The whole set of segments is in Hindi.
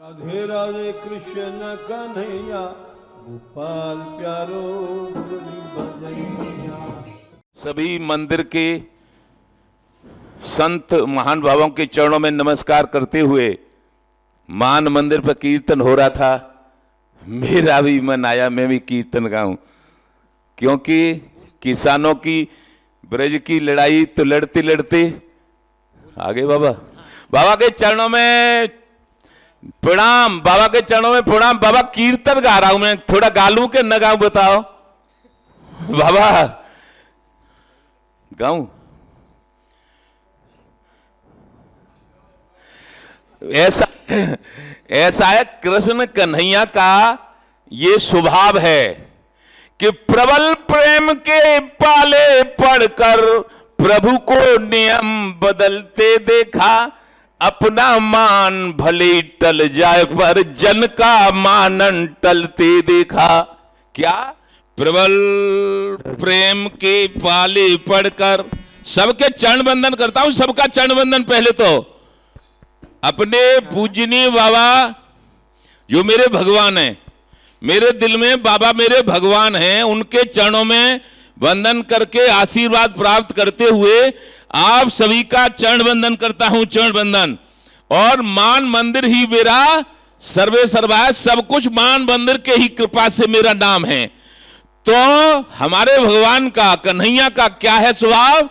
राधे राधे कृष्ण कन्हैया गोपाल प्यारो मुरली बजैया। सभी मंदिर के संत महान भावों के चरणों में नमस्कार करते हुए मान मंदिर पर कीर्तन हो रहा था। मेरा भी मन आया मैं भी कीर्तन गाऊं, क्योंकि किसानों की ब्रज की लड़ाई तो लड़ते लड़ते आगे बाबा के चरणों में प्रणाम, बाबा के चरणों में प्रणाम। बाबा कीर्तन गा रहा हूं मैं, थोड़ा गा लूं कि न गाऊं बताओ बाबा? गाऊं? ऐसा ऐसा है कृष्ण कन्हैया का ये स्वभाव है कि प्रबल प्रेम के पाले पड़कर प्रभु को नियम बदलते देखा। अपना मान भले टल जाए पर जन का मानन टलते देखा। क्या? प्रबल प्रेम के पाले पड़कर सबके चरण वंदन करता हूं, सबका चरण वंदन। पहले तो अपने पूजनीय बाबा जो मेरे भगवान हैं, मेरे दिल में बाबा मेरे भगवान हैं, उनके चरणों में वंदन करके आशीर्वाद प्राप्त करते हुए आप सभी का चरण वंदन करता हूं, चरण वंदन। और मान मंदिर ही मेरा सर्वे सर्वा है, सब कुछ मान मंदिर के ही कृपा से मेरा नाम है। तो हमारे भगवान का, कन्हैया का क्या है स्वभाव?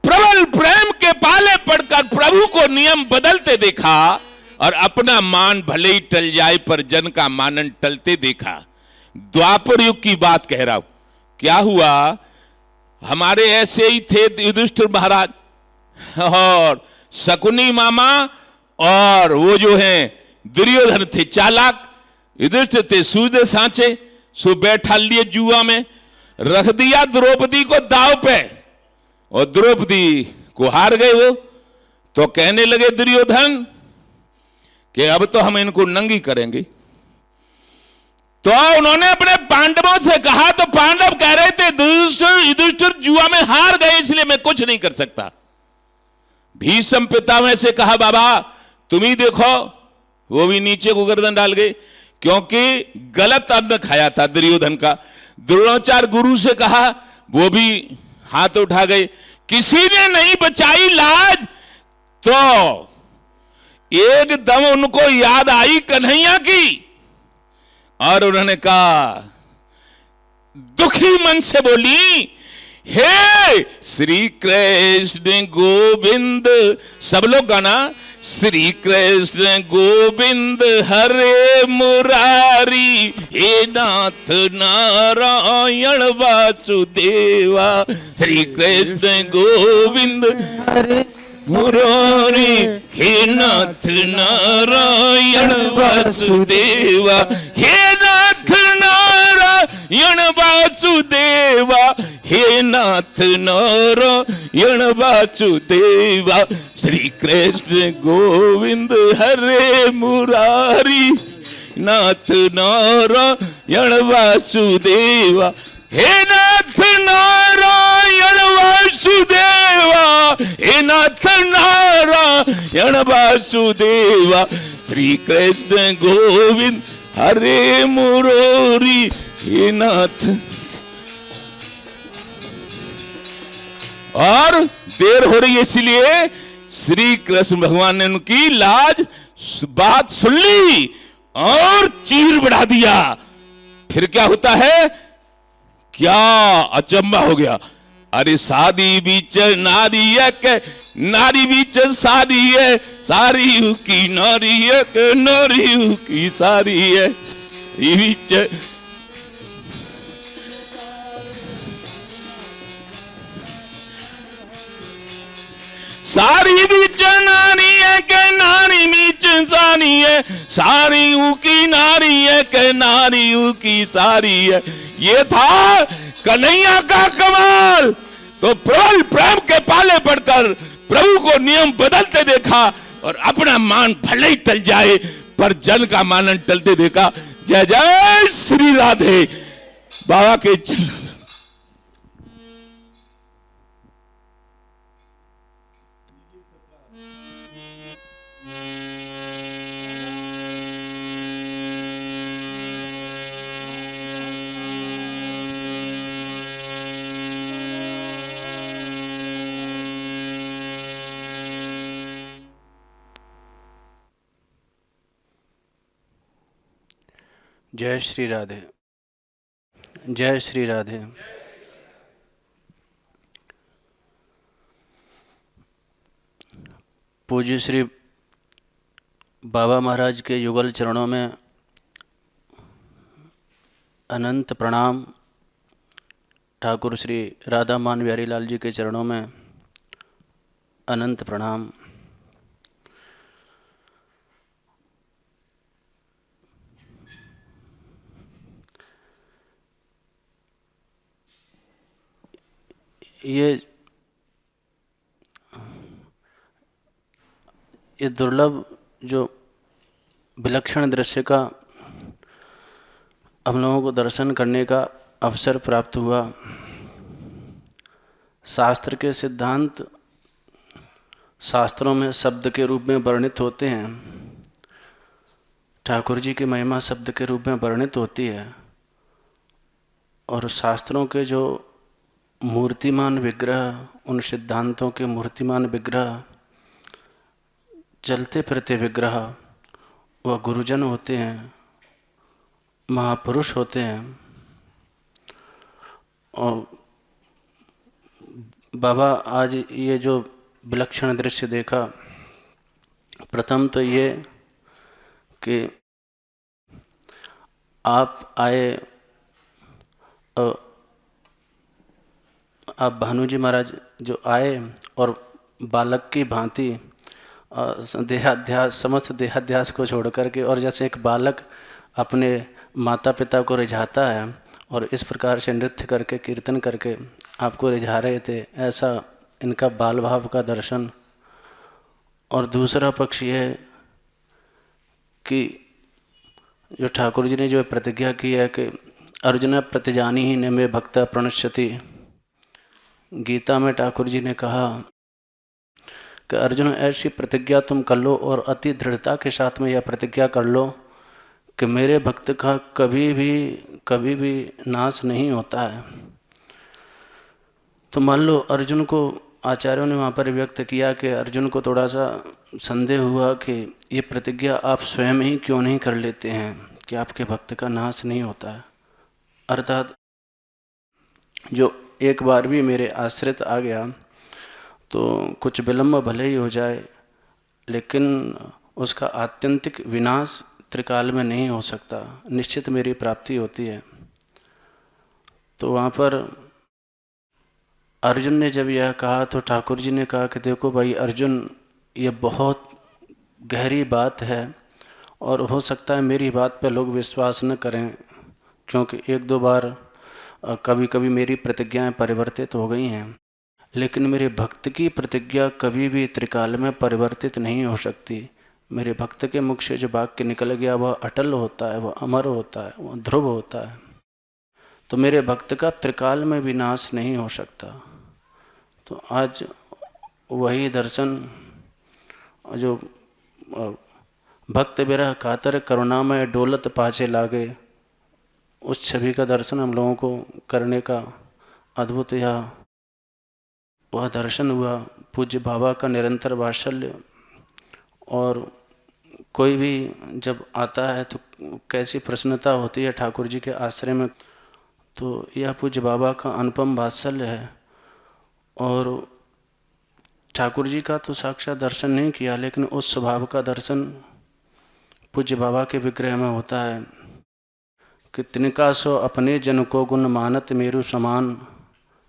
प्रबल प्रेम के पाले पड़कर प्रभु को नियम बदलते देखा और अपना मान भले ही टल जाए पर जन का मानन टलते देखा। द्वापर युग की बात कह रहा हूं। क्या हुआ? हमारे ऐसे ही थे युधिष्ठिर महाराज और शकुनी मामा, और वो जो हैं दुर्योधन थे चालाक, युधिष्ठिर थे सूझे सांचे। सो बैठा लिए जुआ में, रख दिया द्रौपदी को दाव पे और द्रौपदी को हार गए वो। तो कहने लगे दुर्योधन कि अब तो हम इनको नंगी करेंगे। तो उन्होंने अपने पांडवों से कहा, तो पांडव कह रहे थे युधिष्ठिर जुआ में हार गए इसलिए मैं कुछ नहीं कर सकता। भीष्म पितामह से कहा बाबा तुम ही देखो, वो भी नीचे को गर्दन डाल गए क्योंकि गलत अन्न खाया था दुर्योधन का। द्रोणाचार्य गुरु से कहा, वो भी हाथ उठा गए। किसी ने नहीं बचाई लाज। तो एकदम उनको याद आई कन्हैया की और उन्होंने कहा, दुखी मन से बोली, हे श्री कृष्ण गोविंद। सब लोग गाना, श्री कृष्ण गोविंद हरे मुरारी, हे नाथ नारायण वासुदेवा। श्री कृष्ण गोविंद हरे मुरारी, हे नाथ नारायण वासुदेवा, हे नाथ नारायण वासुदेवा, हे नाथ नारायण वासुदेवा। श्री कृष्ण गोविंद हरे मुरारी, नाथ नारायण वासुदेवा, हे नाथ नारायण वासुदेवा, हे नाथ नारायण वासुदेवा। श्री कृष्ण गोविंद हरे मुरारी, हे नाथ। और देर हो रही है इसलिए श्री कृष्ण भगवान ने उनकी लाज बात सुन ली और चीर बढ़ा दिया। फिर क्या होता है? क्या अचंबा हो गया। अरे शादी बीच नारी है के नारी बीच सारी है, सारी की नारी है के नारी की सारी है। बीच सारी बीच नारी है के नारी बीच सारी है, सारी की नारी है के नारी की सारी है। ये था कन्हैया का कमाल। तो प्रबल प्रेम के पाले पड़कर प्रभु को नियम बदलते देखा और अपना मान भले ही टल जाए पर जन का मानन टलते देखा। जय जय श्री राधे। बाबा के जय श्री राधे। जय श्री राधे। पूज्य श्री बाबा महाराज के युगल चरणों में अनंत प्रणाम। ठाकुर श्री राधा मान बिहारी लाल जी के चरणों में अनंत प्रणाम। ये दुर्लभ जो विलक्षण दृश्य का हम लोगों को दर्शन करने का अवसर प्राप्त हुआ। शास्त्र के सिद्धांत शास्त्रों में शब्द के रूप में वर्णित होते हैं। ठाकुर जी की महिमा शब्द के रूप में वर्णित होती है और शास्त्रों के जो मूर्तिमान विग्रह, उन सिद्धांतों के मूर्तिमान विग्रह, चलते फिरते विग्रह, वह गुरुजन होते हैं, महापुरुष होते हैं। और बाबा आज ये जो विलक्षण दृश्य देखा, प्रथम तो ये कि आप आए, आप भानुजी महाराज जो आए और बालक की भांति देहाध्यास, समस्त देहाध्यास को छोड़ करके, और जैसे एक बालक अपने माता पिता को रिझाता है और इस प्रकार से नृत्य करके, कीर्तन करके आपको रिझा रहे थे, ऐसा इनका बाल भाव का दर्शन। और दूसरा पक्ष ये है कि जो ठाकुर जी ने जो प्रतिज्ञा की है कि अर्जुन प्रतिजानी ही न मे भक्ता प्रणश्यति, गीता में ठाकुर जी ने कहा कि अर्जुन ऐसी प्रतिज्ञा तुम कर लो और अति दृढ़ता के साथ में यह प्रतिज्ञा कर लो कि मेरे भक्त का कभी भी नाश नहीं होता है। तो मान लो अर्जुन को, आचार्यों ने वहाँ पर व्यक्त किया कि अर्जुन को थोड़ा सा संदेह हुआ कि ये प्रतिज्ञा आप स्वयं ही क्यों नहीं कर लेते हैं कि आपके भक्त का नाश नहीं होता है। अर्थात जो एक बार भी मेरे आश्रित आ गया तो कुछ विलम्ब भले ही हो जाए, लेकिन उसका आत्यंतिक विनाश त्रिकाल में नहीं हो सकता, निश्चित मेरी प्राप्ति होती है। तो वहाँ पर अर्जुन ने जब यह कहा तो ठाकुर जी ने कहा कि देखो भाई अर्जुन, ये बहुत गहरी बात है और हो सकता है मेरी बात पे लोग विश्वास न करें, क्योंकि एक दो बार कभी कभी मेरी प्रतिज्ञाएं परिवर्तित हो गई हैं, लेकिन मेरे भक्त की प्रतिज्ञा कभी भी त्रिकाल में परिवर्तित नहीं हो सकती। मेरे भक्त के मुख से जो वाक्य निकल गया वह अटल होता है, वह अमर होता है, वह ध्रुव होता है। तो मेरे भक्त का त्रिकाल में विनाश नहीं हो सकता। तो आज वही दर्शन, जो भक्त बिरह कातर करुणामय डोलत पाछे लागे, उस छवि का दर्शन हम लोगों को करने का अद्भुत यह वह दर्शन हुआ। पूज्य बाबा का निरंतर वात्सल्य, और कोई भी जब आता है तो कैसी प्रसन्नता होती है ठाकुर जी के आश्रय में। तो यह पूज्य बाबा का अनुपम वात्सल्य है। और ठाकुर जी का तो साक्षात दर्शन नहीं किया, लेकिन उस स्वभाव का दर्शन पूज्य बाबा के विग्रह में होता है कि तिनका सो अपने जन को गुण मानत मेरु समान,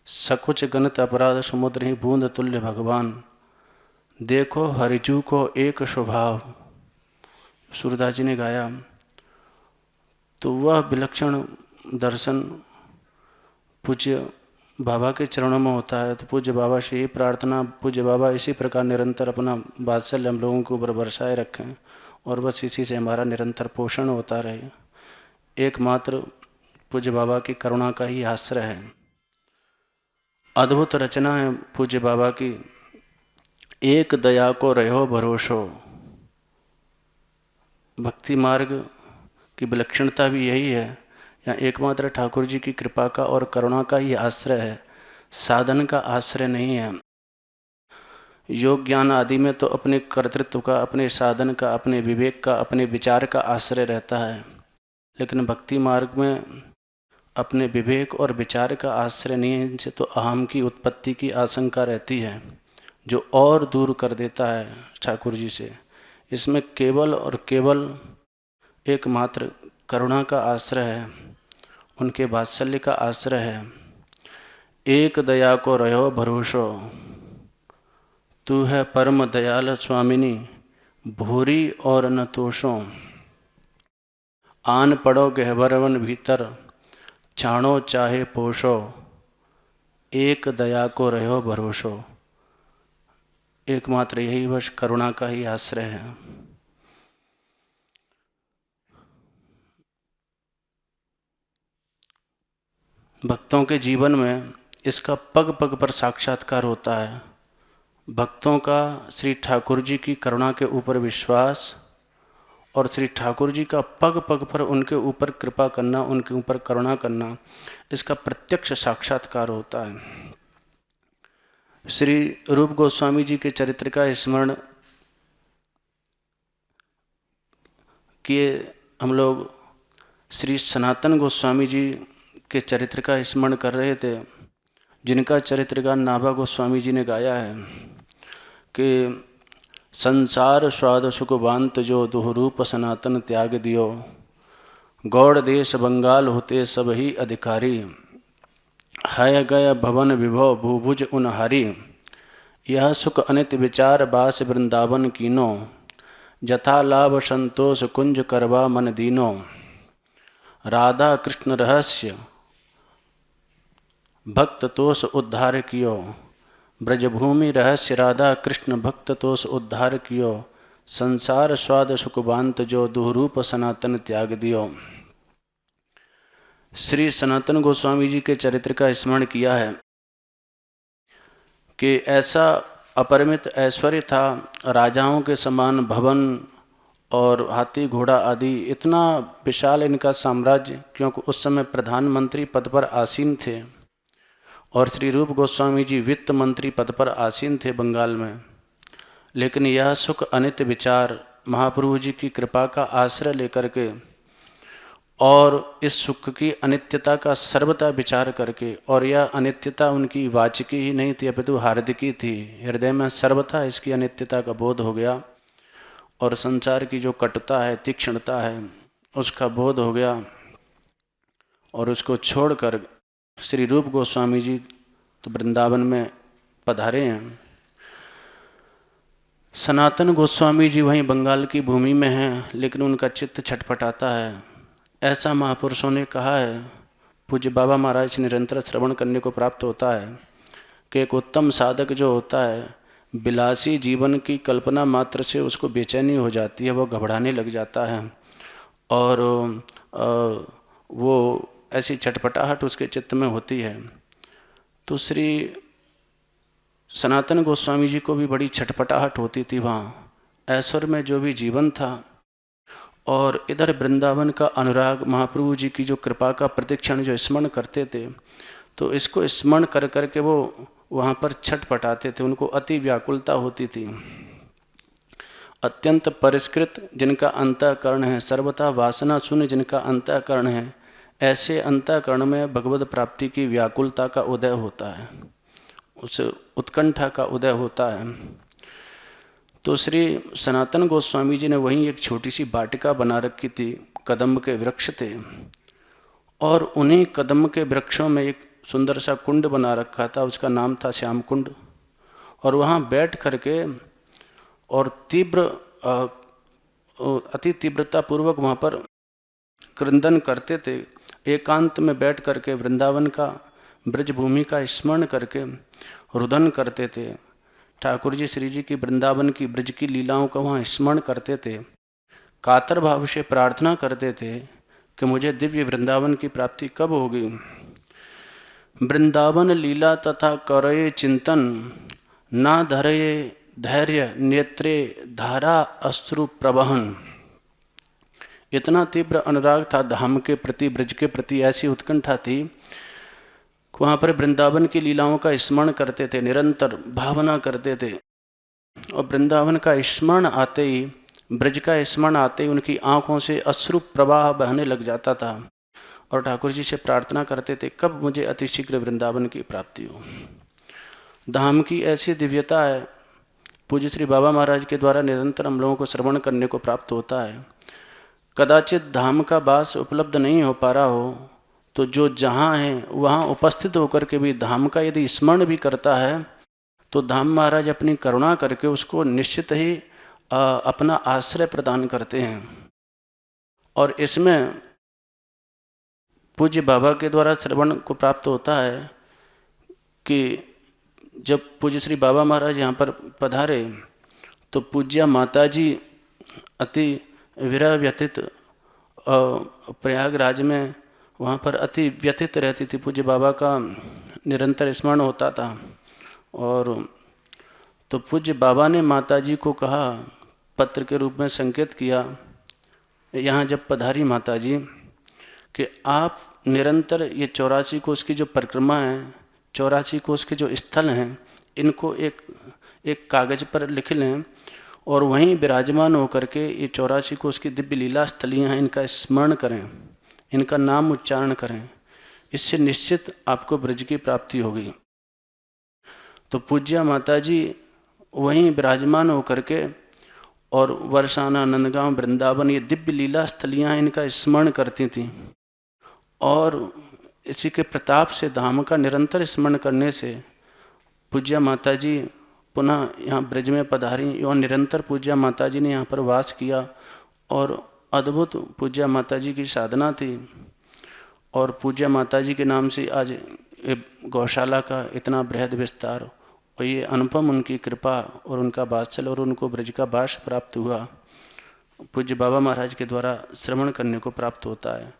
सकुच गणित अपराध समुद्र ही बूंद तुल्य भगवान, देखो हरिजू को एक स्वभाव, सूरदास जी ने गाया। तो वह विलक्षण दर्शन पूज्य बाबा के चरणों में होता है। तो पूज्य बाबा से यही प्रार्थना, पूज्य बाबा इसी प्रकार निरंतर अपना वात्सल्य हम लोगों के ऊपर बरसाए रखें और बस इसी से हमारा निरंतर पोषण होता रहे। एकमात्र पूज्य बाबा की करुणा का ही आश्रय है। अद्भुत रचना है पूज्य बाबा की, एक दया को रहो भरोसो। भक्ति मार्ग की विलक्षणता भी यही है, यहाँ एकमात्र ठाकुर जी की कृपा का और करुणा का ही आश्रय है, साधन का आश्रय नहीं है। योग ज्ञान आदि में तो अपने कर्तृत्व का, अपने साधन का, अपने विवेक का, अपने विचार का आश्रय रहता है, लेकिन भक्ति मार्ग में अपने विवेक और विचार का आश्रय नहीं है, इनसे तो अहम की उत्पत्ति की आशंका रहती है, जो और दूर कर देता है ठाकुर जी से। इसमें केवल और केवल एकमात्र करुणा का आश्रय है, उनके वात्सल्य का आश्रय है। एक दया को रहो भरोसो, तू है परम दयाल स्वामिनी, भूरी और न तोषो। आन पड़ो गहबरवन भीतर, छाणो चाहे पोषो, एक दया को रहो भरोसो। एकमात्र यही बस करुणा का ही आश्रय है। भक्तों के जीवन में इसका पग पग पर साक्षात्कार होता है। भक्तों का श्री ठाकुर जी की करुणा के ऊपर विश्वास और श्री ठाकुर जी का पग पग पर उनके ऊपर कृपा करना, उनके ऊपर करुणा करना, इसका प्रत्यक्ष साक्षात्कार होता है। श्री रूप गोस्वामी जी के चरित्र का स्मरण किए हम लोग। श्री सनातन गोस्वामी जी के चरित्र का स्मरण कर रहे थे, जिनका चरित्र गान नाभा गोस्वामी जी ने गाया है कि संसार स्वाद सुख बांत जो दुहरूप सनातन त्याग दियो, गौड़ देश बंगाल होते सब ही अधिकारी, है गय भवन विभव भूभुज उनहारी, यह सुख अनित विचार बास वृंदावन कीनो, जथा लाभ संतोष कुंज करवा मन दीनो, राधा कृष्ण रहस्य भक्त तोष उद्धार कियो, ब्रजभूमि रहस्य राधा कृष्ण भक्त तोष उद्धार कियो, संसार स्वाद सुखबांत जो दुहरूप सनातन त्याग दियो। श्री सनातन गोस्वामी जी के चरित्र का स्मरण किया है कि ऐसा अपरिमित ऐश्वर्य था, राजाओं के समान भवन और हाथी घोड़ा आदि, इतना विशाल इनका साम्राज्य, क्योंकि उस समय प्रधानमंत्री पद पर आसीन थे और श्री रूप गोस्वामी जी वित्त मंत्री पद पर आसीन थे बंगाल में। लेकिन यह सुख अनित्य विचार महाप्रभु जी की कृपा का आश्रय लेकर के और इस सुख की अनित्यता का सर्वथा विचार करके, और यह अनित्यता उनकी वाचिकी ही नहीं थी अपितु हार्दिकी थी, हृदय में सर्वथा इसकी अनित्यता का बोध हो गया और संसार की जो कटुता है, तीक्ष्णता है, उसका बोध हो गया और उसको छोड़कर श्री रूप गोस्वामी जी तो वृंदावन में पधारे हैं। सनातन गोस्वामी जी वहीं बंगाल की भूमि में हैं, लेकिन उनका चित्त छटपटाता है। ऐसा महापुरुषों ने कहा है, पूज्य बाबा महाराज से निरंतर श्रवण करने को प्राप्त होता है कि एक उत्तम साधक जो होता है, विलासी जीवन की कल्पना मात्र से उसको बेचैनी हो जाती है, वो घबराने लग जाता है और वो ऐसी छटपटाहट उसके चित्त में होती है। तो श्री सनातन गोस्वामी जी को भी बड़ी छटपटाहट होती थी वहाँ, ऐश्वर्य में जो भी जीवन था और इधर वृंदावन का अनुराग, महाप्रभु जी की जो कृपा का प्रतिक्षण जो स्मरण करते थे, तो इसको स्मरण कर करके वो वहाँ पर छटपटाते थे, उनको अति व्याकुलता होती थी। अत्यंत परिष्कृत जिनका अंतःकरण है, सर्वथा वासना शून्य जिनका अंतःकरण है, ऐसे अंतःकरण में भगवत प्राप्ति की व्याकुलता का उदय होता है, उस उत्कंठा का उदय होता है। तो श्री सनातन गोस्वामी जी ने वहीं एक छोटी सी वाटिका बना रखी थी, कदम्ब के वृक्ष थे और उन्हीं कदम्ब के वृक्षों में एक सुंदर सा कुंड बना रखा था, उसका नाम था श्याम कुंड। और वहाँ बैठ करके और अति तीव्रता पूर्वक वहाँ पर क्रंदन करते थे, एकांत में बैठ करके वृंदावन का, ब्रजभूमि का स्मरण करके रुदन करते थे। ठाकुर जी श्री जी की वृंदावन की ब्रज की लीलाओं का वहाँ स्मरण करते थे, कातर भाव से प्रार्थना करते थे कि मुझे दिव्य वृंदावन की प्राप्ति कब होगी। वृंदावन लीला तथा करये चिंतन, ना धरये धैर्य नेत्रे धारा अश्रु प्रवहन। इतना तीव्र अनुराग था धाम के प्रति, ब्रज के प्रति, ऐसी उत्कंठा थी, वहाँ पर वृंदावन की लीलाओं का स्मरण करते थे, निरंतर भावना करते थे। और वृंदावन का स्मरण आते ही ब्रज का स्मरण आते ही उनकी आंखों से अश्रु प्रवाह बहने लग जाता था और ठाकुर जी से प्रार्थना करते थे, कब मुझे अतिशीघ्र वृंदावन की प्राप्ति हो। धाम की ऐसी दिव्यता है, पूज्य श्री बाबा महाराज के द्वारा निरंतर हम लोगों को श्रवण करने को प्राप्त होता है। कदाचित धाम का वास उपलब्ध नहीं हो पा रहा हो तो जो जहाँ है वहाँ उपस्थित होकर के भी धाम का यदि स्मरण भी करता है तो धाम महाराज अपनी करुणा करके उसको निश्चित ही अपना आश्रय प्रदान करते हैं। और इसमें पूज्य बाबा के द्वारा श्रवण को प्राप्त होता है कि जब पूज्य श्री बाबा महाराज यहाँ पर पधारे तो पूज्या माताजी अति विरह व्यथित प्रयागराज में वहाँ पर अति व्यथित रहती थी। पूज्य बाबा का निरंतर स्मरण होता था और तो पूज्य बाबा ने माताजी को कहा, पत्र के रूप में संकेत किया, यहाँ जब पधारी माताजी कि आप निरंतर ये 84 कोस की जो परिक्रमा है, 84 कोस के जो स्थल हैं, इनको एक कागज़ पर लिख लें और वहीं विराजमान होकर के ये 84 कोस की दिव्य लीला स्थलियाँ हैं, इनका स्मरण करें, इनका नाम उच्चारण करें, इससे निश्चित आपको ब्रज की प्राप्ति होगी। तो पूज्या माताजी वहीं विराजमान होकर के और वर्षाना, नंदगांव, वृंदावन, ये दिव्य लीला स्थलियाँ इनका स्मरण करती थीं और इसी के प्रताप से, धाम का निरंतर स्मरण करने से पूज्या माताजी पुनः यहाँ ब्रज में पधारी और निरंतर पूज्या माताजी ने यहाँ पर वास किया और अद्भुत पूज्या माताजी की साधना थी। और पूज्या माताजी के नाम से आज गौशाला का इतना बृहद विस्तार और ये अनुपम उनकी कृपा और उनका वात्सल्य और उनको ब्रज का वास प्राप्त हुआ, पूज्य बाबा महाराज के द्वारा श्रवण करने को प्राप्त होता है।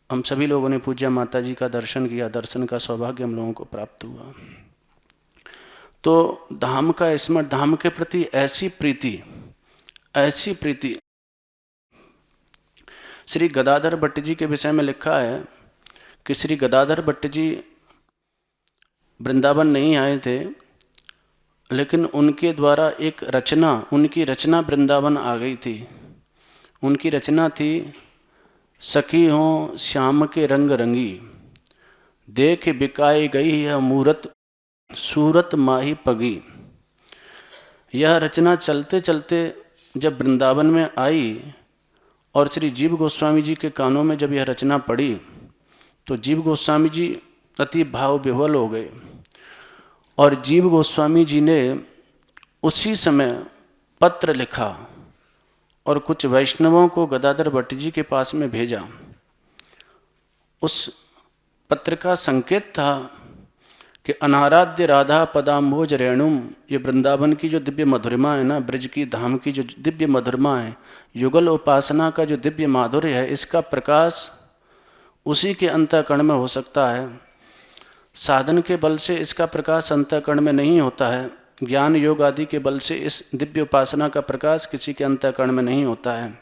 हम सभी लोगों ने पूज्या माताजी का दर्शन किया, दर्शन का सौभाग्य हम लोगों को प्राप्त हुआ। तो धाम का स्मरण, धाम के प्रति ऐसी प्रीति श्री गदाधर भट्ट जी के विषय में लिखा है कि श्री गदाधर भट्ट जी वृंदावन नहीं आए थे, लेकिन उनके द्वारा एक रचना, उनकी रचना वृंदावन आ गई थी। उनकी रचना थी, सखी हों श्याम के रंग रंगी, देख बिकाई गई है मूरत सूरत माही पगी। यह रचना चलते चलते जब वृंदावन में आई और श्री जीव गोस्वामी जी के कानों में जब यह रचना पड़ी तो जीव गोस्वामी जी अति भाव विह्वल हो गए और जीव गोस्वामी जी ने उसी समय पत्र लिखा और कुछ वैष्णवों को गदाधर भट्ट जी के पास में भेजा। उस पत्र का संकेत था कि अनाराध्य राधा पदाम्भोज रेणुम, ये वृंदावन की जो दिव्य मधुरिमा है ना, ब्रज की धाम की जो दिव्य मधुरिमा है, युगल उपासना का जो दिव्य माधुर्य है, इसका प्रकाश उसी के अंतःकरण में हो सकता है। साधन के बल से इसका प्रकाश अंतःकरण में नहीं होता है, ज्ञान योग आदि के बल से इस दिव्य उपासना का प्रकाश किसी के अंतःकरण में नहीं होता है।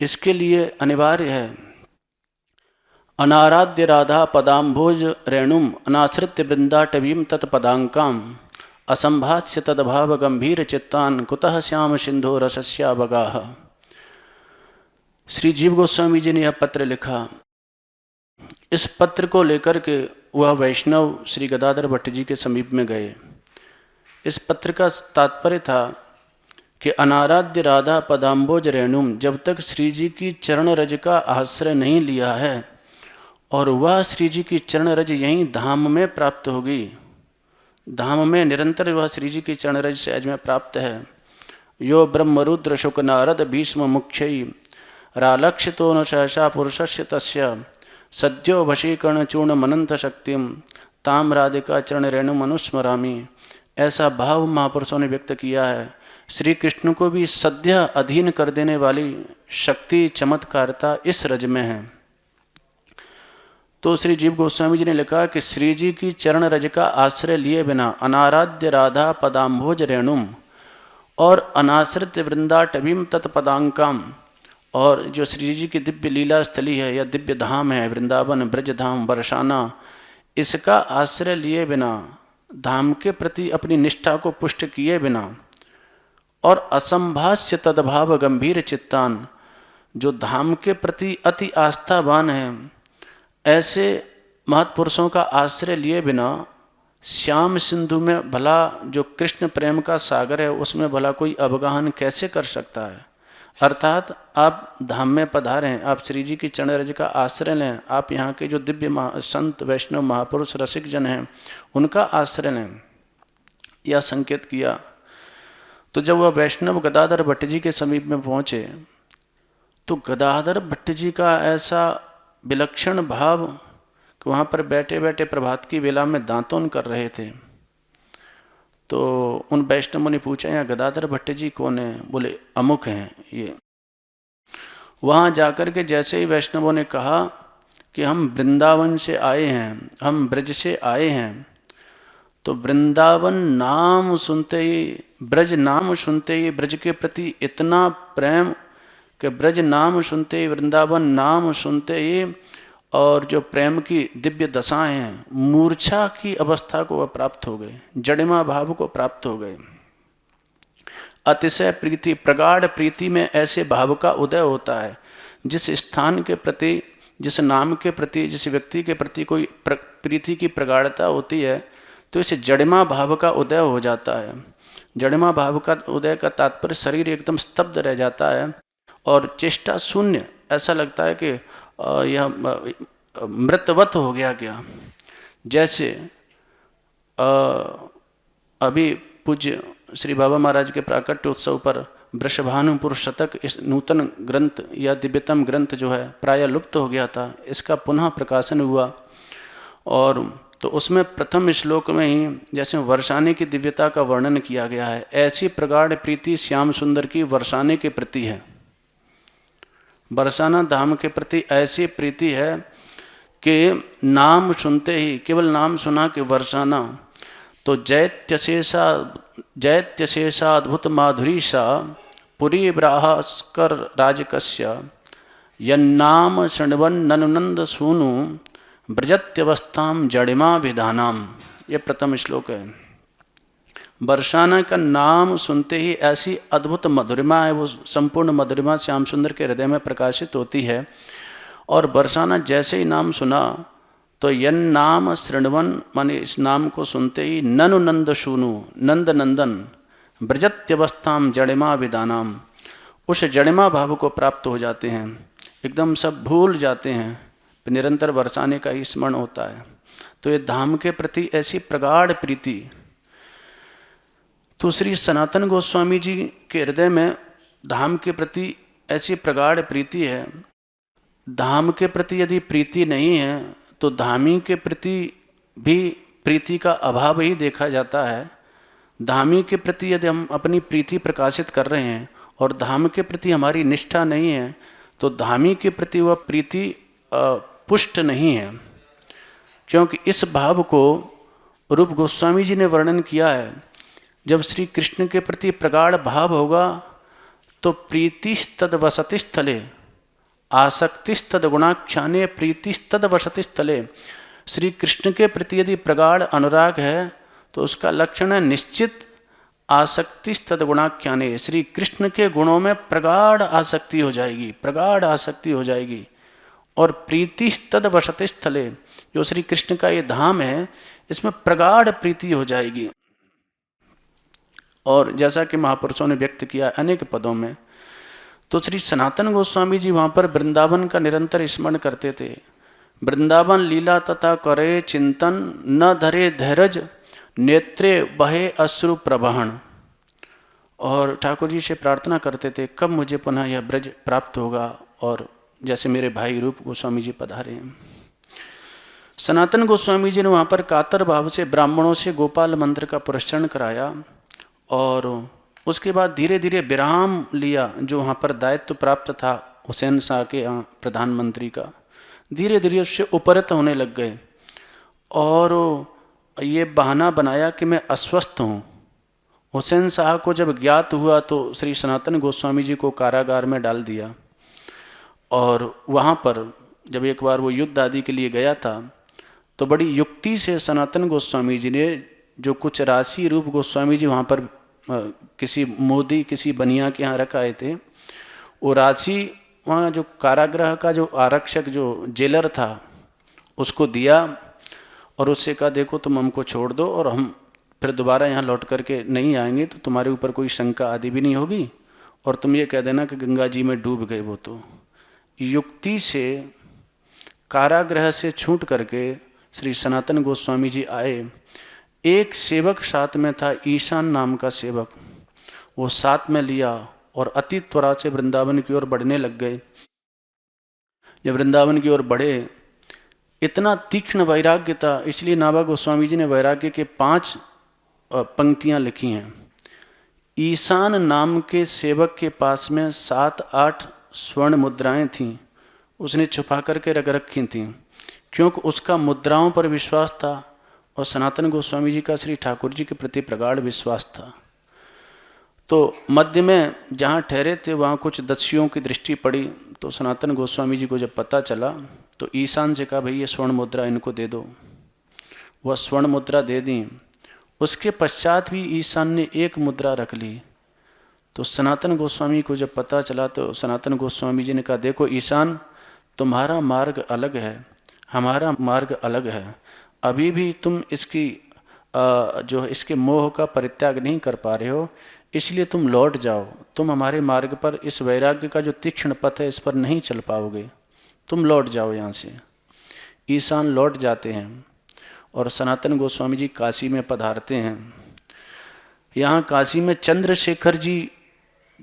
इसके लिए अनिवार्य है अनाराध्य राधा पदाम्भोज रेणुम अनाश्रित्य वृंदाटवीं तत्पदांकाम असंभाष्य तदभाव गंभीर चित्तान कुतः श्याम सिंधो रसस्यावगाह। श्री जीव गोस्वामी जी ने यह पत्र लिखा। इस पत्र को लेकर के वह वैष्णव श्री गदाधर भट्ट जी के समीप में गए। इस पत्र का तात्पर्य था कि अनाराध्य राधा पदाम्भोज रेणुम, जब तक श्री जी की चरण रज का आश्रय नहीं लिया है और वह श्री जी की चरण रज यहीं धाम में प्राप्त होगी, धाम में निरंतर वह श्री जी की चरण रज सहज में प्राप्त है। यो ब्रह्मरुद्र शुक नारद भीष्म मुख्यई रालक्षितो न सहसा पुरुषस्य तस्य सद्यो वशीकर्ण चूर्ण मनंत शक्तिम ताम राधिका चरण रेणु मनुस्मरामी। ऐसा भाव महापुरुषों ने व्यक्त किया है। श्री कृष्ण को भी सद्य अधीन कर देने वाली शक्ति चमत्कारता इस रज में है। तो श्री जीव गोस्वामी जी ने लिखा कि श्री जी की चरण रज का आश्रय लिए बिना अनाराध्य राधा पदाम्भोज रेणुम और अनाश्रित वृंदाटवीं तत्पदांकाम, और जो श्री जी की दिव्य लीला स्थली है या दिव्य धाम है वृंदावन, ब्रज धाम, बरसाना, इसका आश्रय लिए बिना, धाम के प्रति अपनी निष्ठा को पुष्ट किए बिना और असंभाष्य तद्भाव गंभीर चित्तान, जो धाम के प्रति अति आस्थावान है, ऐसे महत्पुरुषों का आश्रय लिए बिना श्याम सिंधु में भला जो कृष्ण प्रेम का सागर है उसमें भला कोई अवगाहन कैसे कर सकता है। अर्थात आप धाम में पधारे हैं, आप श्री जी की चरण रज का आश्रय लें, आप यहाँ के जो दिव्य संत वैष्णव महापुरुष रसिक जन हैं उनका आश्रय लें, यह संकेत किया। तो जब वह वैष्णव गदाधर भट्ट जी के समीप में पहुँचे तो गदाधर भट्ट जी का ऐसा विलक्षण भाव कि वहाँ पर बैठे बैठे प्रभात की वेला में दांतोन कर रहे थे। तो उन वैष्णवों ने पूछा, यहाँ गदाधर भट्ट जी कौन है? बोले अमुक हैं ये। वहाँ जाकर के जैसे ही वैष्णवों ने कहा कि हम वृंदावन से आए हैं, हम ब्रज से आए हैं, तो वृंदावन नाम सुनते ही, ब्रज नाम सुनते ही ब्रज के प्रति इतना प्रेम कि ब्रज नाम सुनते ही, वृंदावन नाम सुनते ही, और जो प्रेम की दिव्य दशाएं हैं, मूर्छा की अवस्था को वह प्राप्त हो गए, जड़िमा भाव को प्राप्त हो गए। अतिशय प्रीति, प्रगाढ़ प्रीति में ऐसे भाव का उदय होता है। जिस स्थान के प्रति, जिस नाम के प्रति, जिस व्यक्ति के प्रति कोई प्रीति की प्रगाढ़ता होती है तो इसे जड़िमा भाव का उदय हो जाता है। जड़िमा भाव का उदय का तात्पर्य शरीर एकदम स्तब्ध रह जाता है और चेष्टा शून्य, ऐसा लगता है कि यह मृतवत हो गया क्या। जैसे अभी पूज्य श्री बाबा महाराज के प्राकट्य उत्सव पर वृषभानुपुर शतक, इस नूतन ग्रंथ या दिव्यतम ग्रंथ जो है प्रायः लुप्त हो गया था, इसका पुनः प्रकाशन हुआ। और तो उसमें प्रथम श्लोक में ही जैसे वर्षाने की दिव्यता का वर्णन किया गया है, ऐसी प्रगाढ़ प्रीति श्याम सुंदर की वर्षाने के प्रति है। बरसाना धाम के प्रति ऐसी प्रीति है कि नाम सुनते ही, केवल नाम सुना कि वर्षाना, तो जैत्यशेषा अद्भुत माधुरी सा पुरी ब्राहस्कर राजकस्य यन्नाम शृण्वन ननुनंद सूनु ब्रजत्यवस्थाम जड़िमा विधानाम। ये प्रथम श्लोक है। बरसाना का नाम सुनते ही ऐसी अद्भुत मधुरिमा है, वो संपूर्ण मधुरिमा श्याम सुंदर के हृदय में प्रकाशित होती है। और बरसाना जैसे ही नाम सुना तो यन नाम शृण्वन, माने इस नाम को सुनते ही, ननु नंद शूनु, नंद नंदन, ब्रजत्यवस्थाम जड़िमा विदानाम, उस जड़िमा भाव को प्राप्त हो जाते हैं, एकदम सब भूल जाते हैं, निरंतर बरसाने का ही स्मरण होता है। तो ये धाम के प्रति ऐसी प्रगाढ़ प्रीति, तो श्री सनातन गोस्वामी जी के हृदय में धाम के प्रति ऐसी प्रगाढ़ प्रीति है। धाम के प्रति यदि प्रीति नहीं है तो धामी के प्रति भी प्रीति का अभाव ही देखा जाता है। धामी के प्रति यदि हम अपनी प्रीति प्रकाशित कर रहे हैं और धाम के प्रति हमारी निष्ठा नहीं है तो धामी के प्रति वह प्रीति पुष्ट नहीं है। क्योंकि इस भाव को रूप गोस्वामी जी ने वर्णन किया है। जब श्री कृष्ण के प्रति प्रगाढ़ भाव होगा तो प्रीतिस्तद वसति स्थले, आसक्तिस्तद गुणाख्याने प्रीतिस्तद वसति स्थले। श्री कृष्ण के प्रति यदि प्रगाढ़ अनुराग है तो उसका लक्षण है निश्चित आसक्तिस्तद गुणाख्याने, श्री कृष्ण के गुणों में प्रगाढ़ आसक्ति हो जाएगी, प्रगाढ़ आसक्ति हो जाएगी। और प्रीतिस्तद वसति स्थले, जो श्री कृष्ण का ये धाम है इसमें प्रगाढ़ प्रीति हो जाएगी। और जैसा कि महापुरुषों ने व्यक्त किया अनेक पदों में, तो श्री सनातन गोस्वामी जी वहाँ पर वृंदावन का निरंतर स्मरण करते थे। वृंदावन लीला तथा करे चिंतन, न धरे धैर्य नेत्रे बहे अश्रु प्रवहन। और ठाकुर जी से प्रार्थना करते थे कब मुझे पुनः यह ब्रज प्राप्त होगा, और जैसे मेरे भाई रूप गोस्वामी जी पधारे हैं। सनातन गोस्वामी जी ने वहाँ पर कातर भाव से ब्राह्मणों से गोपाल मंत्र का पुरस्चरण कराया और उसके बाद धीरे धीरे विराम लिया। जो वहाँ पर दायित्व प्राप्त था हुसैन शाह के प्रधानमंत्री का, धीरे धीरे उससे उपरत होने लग गए और ये बहाना बनाया कि मैं अस्वस्थ हूँ। हुसैन शाह को जब ज्ञात हुआ तो श्री सनातन गोस्वामी जी को कारागार में डाल दिया। और वहाँ पर जब एक बार वो युद्ध आदि के लिए गया था तो बड़ी युक्ति से सनातन गोस्वामी जी ने जो कुछ राशि रूप गोस्वामी जी वहाँ पर किसी मोदी किसी बनिया के यहाँ रख आए थे। वो राशि वहाँ जो कारागृह का जो आरक्षक जो जेलर था उसको दिया और उससे कहा देखो तुम हमको छोड़ दो और हम फिर दोबारा यहाँ लौट करके नहीं आएंगे तो तुम्हारे ऊपर कोई शंका आदि भी नहीं होगी और तुम ये कह देना कि गंगा जी में डूब गए। वो तो युक्ति से कारागृह से छूट करके श्री सनातन गोस्वामी जी आए। एक सेवक साथ में था, ईशान नाम का सेवक, वो साथ में लिया और अति त्वरा से वृंदावन की ओर बढ़ने लग गए। जब वृंदावन की ओर बढ़े, इतना तीक्ष्ण वैराग्य था, इसलिए नाभा गोस्वामी जी ने वैराग्य के 5 पंक्तियां लिखी हैं। ईशान नाम के सेवक के पास में 7-8 स्वर्ण मुद्राएं थीं, उसने छुपा करके रख रखी थीं, क्योंकि उसका मुद्राओं पर विश्वास था और सनातन गोस्वामी जी का श्री ठाकुर जी के प्रति प्रगाढ़ विश्वास था। तो मध्य में जहाँ ठहरे थे वहाँ कुछ दस्युओं की दृष्टि पड़ी, तो सनातन गोस्वामी जी को जब पता चला तो ईशान से कहा भाई ये स्वर्ण मुद्रा इनको दे दो। वह स्वर्ण मुद्रा दे दी। उसके पश्चात भी ईशान ने एक मुद्रा रख ली। तो सनातन गोस्वामी को जब पता चला तो सनातन गोस्वामी जी ने कहा देखो ईशान, तुम्हारा मार्ग अलग है, हमारा मार्ग अलग है, अभी भी तुम इसकी जो इसके मोह का परित्याग नहीं कर पा रहे हो, इसलिए तुम लौट जाओ। तुम हमारे मार्ग पर, इस वैराग्य का जो तीक्ष्ण पथ है इस पर नहीं चल पाओगे, तुम लौट जाओ यहाँ से। ईशान लौट जाते हैं और सनातन गोस्वामी जी काशी में पधारते हैं। यहाँ काशी में चंद्रशेखर जी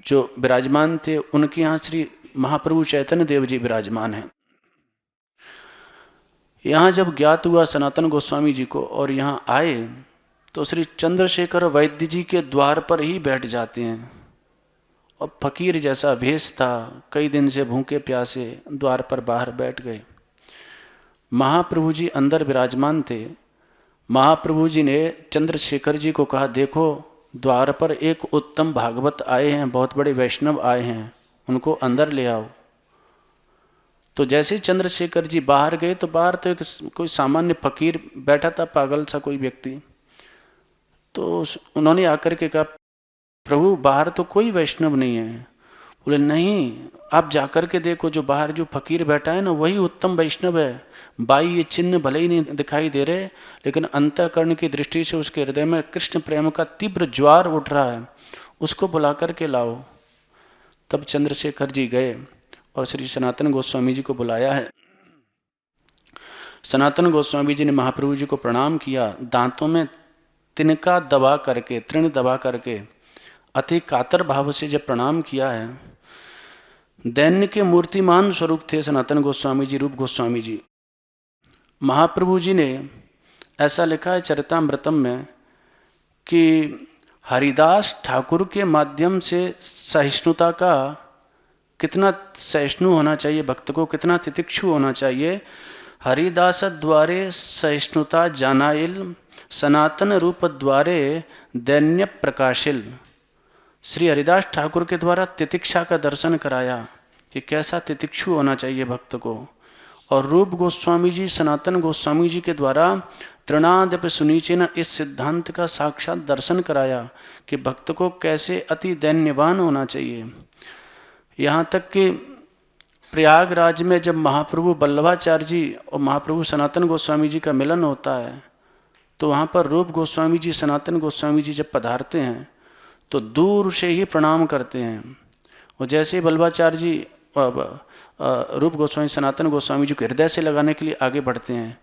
जो विराजमान थे, उनके यहाँ श्री महाप्रभु चैतन्य देव जी विराजमान हैं। यहाँ जब ज्ञात हुआ सनातन गोस्वामी जी को और यहाँ आए तो श्री चंद्रशेखर वैद्य जी के द्वार पर ही बैठ जाते हैं और फकीर जैसा भेष था, कई दिन से भूखे प्यासे द्वार पर बाहर बैठ गए। महाप्रभु जी अंदर विराजमान थे। महाप्रभु जी ने चंद्रशेखर जी को कहा देखो द्वार पर एक उत्तम भागवत आए हैं, बहुत बड़े वैष्णव आए हैं, उनको अंदर ले आओ। तो जैसे चंद्रशेखर जी बाहर गए तो बाहर तो एक कोई सामान्य फकीर बैठा था, पागल सा कोई व्यक्ति। तो उन्होंने आकर के कहा प्रभु बाहर तो कोई वैष्णव नहीं है। बोले नहीं, आप जाकर के देखो, जो बाहर जो फकीर बैठा है ना वही उत्तम वैष्णव है। बाई चिन्ह भले ही नहीं दिखाई दे रहे, लेकिन अंतःकरण की दृष्टि से उसके हृदय में कृष्ण प्रेम का तीव्र ज्वार उठ रहा है, उसको बुला करके लाओ। तब चंद्रशेखर जी गए और श्री सनातन गोस्वामी जी को बुलाया है। सनातन गोस्वामी जी ने महाप्रभु जी को प्रणाम किया, दांतों में तिनका दबा करके, तृण दबा करके अति कातर भाव से जब प्रणाम किया है। दैन्य के मूर्तिमान स्वरूप थे सनातन गोस्वामी जी, रूप गोस्वामी जी। महाप्रभु जी ने ऐसा लिखा है चरितामृतम में कि हरिदास ठाकुर के माध्यम से सहिष्णुता का, कितना सहिष्णु होना चाहिए भक्त को, कितना तितिक्षु होना चाहिए। हरिदास द्वारे सहिष्णुता जानाइल, सनातन रूप द्वारे दैन्य प्रकाशिल। श्री हरिदास ठाकुर के द्वारा तितिक्षा का दर्शन कराया कि कैसा तितिक्षु होना चाहिए भक्त को। और रूप गोस्वामी जी, सनातन गोस्वामी जी के द्वारा तृणादप सुनीचेन, इस सिद्धांत का साक्षात दर्शन कराया कि भक्त को कैसे अति दैन्यवान होना चाहिए। यहाँ तक कि प्रयागराज में जब महाप्रभु वल्लभाचार्य जी और महाप्रभु सनातन गोस्वामी जी का मिलन होता है तो वहाँ पर रूप गोस्वामी जी, सनातन गोस्वामी जी जब पधारते हैं तो दूर से ही प्रणाम करते हैं। और जैसे वल्लभाचार्य जी रूप गोस्वामी, सनातन गोस्वामी जी को हृदय से लगाने के लिए आगे बढ़ते हैं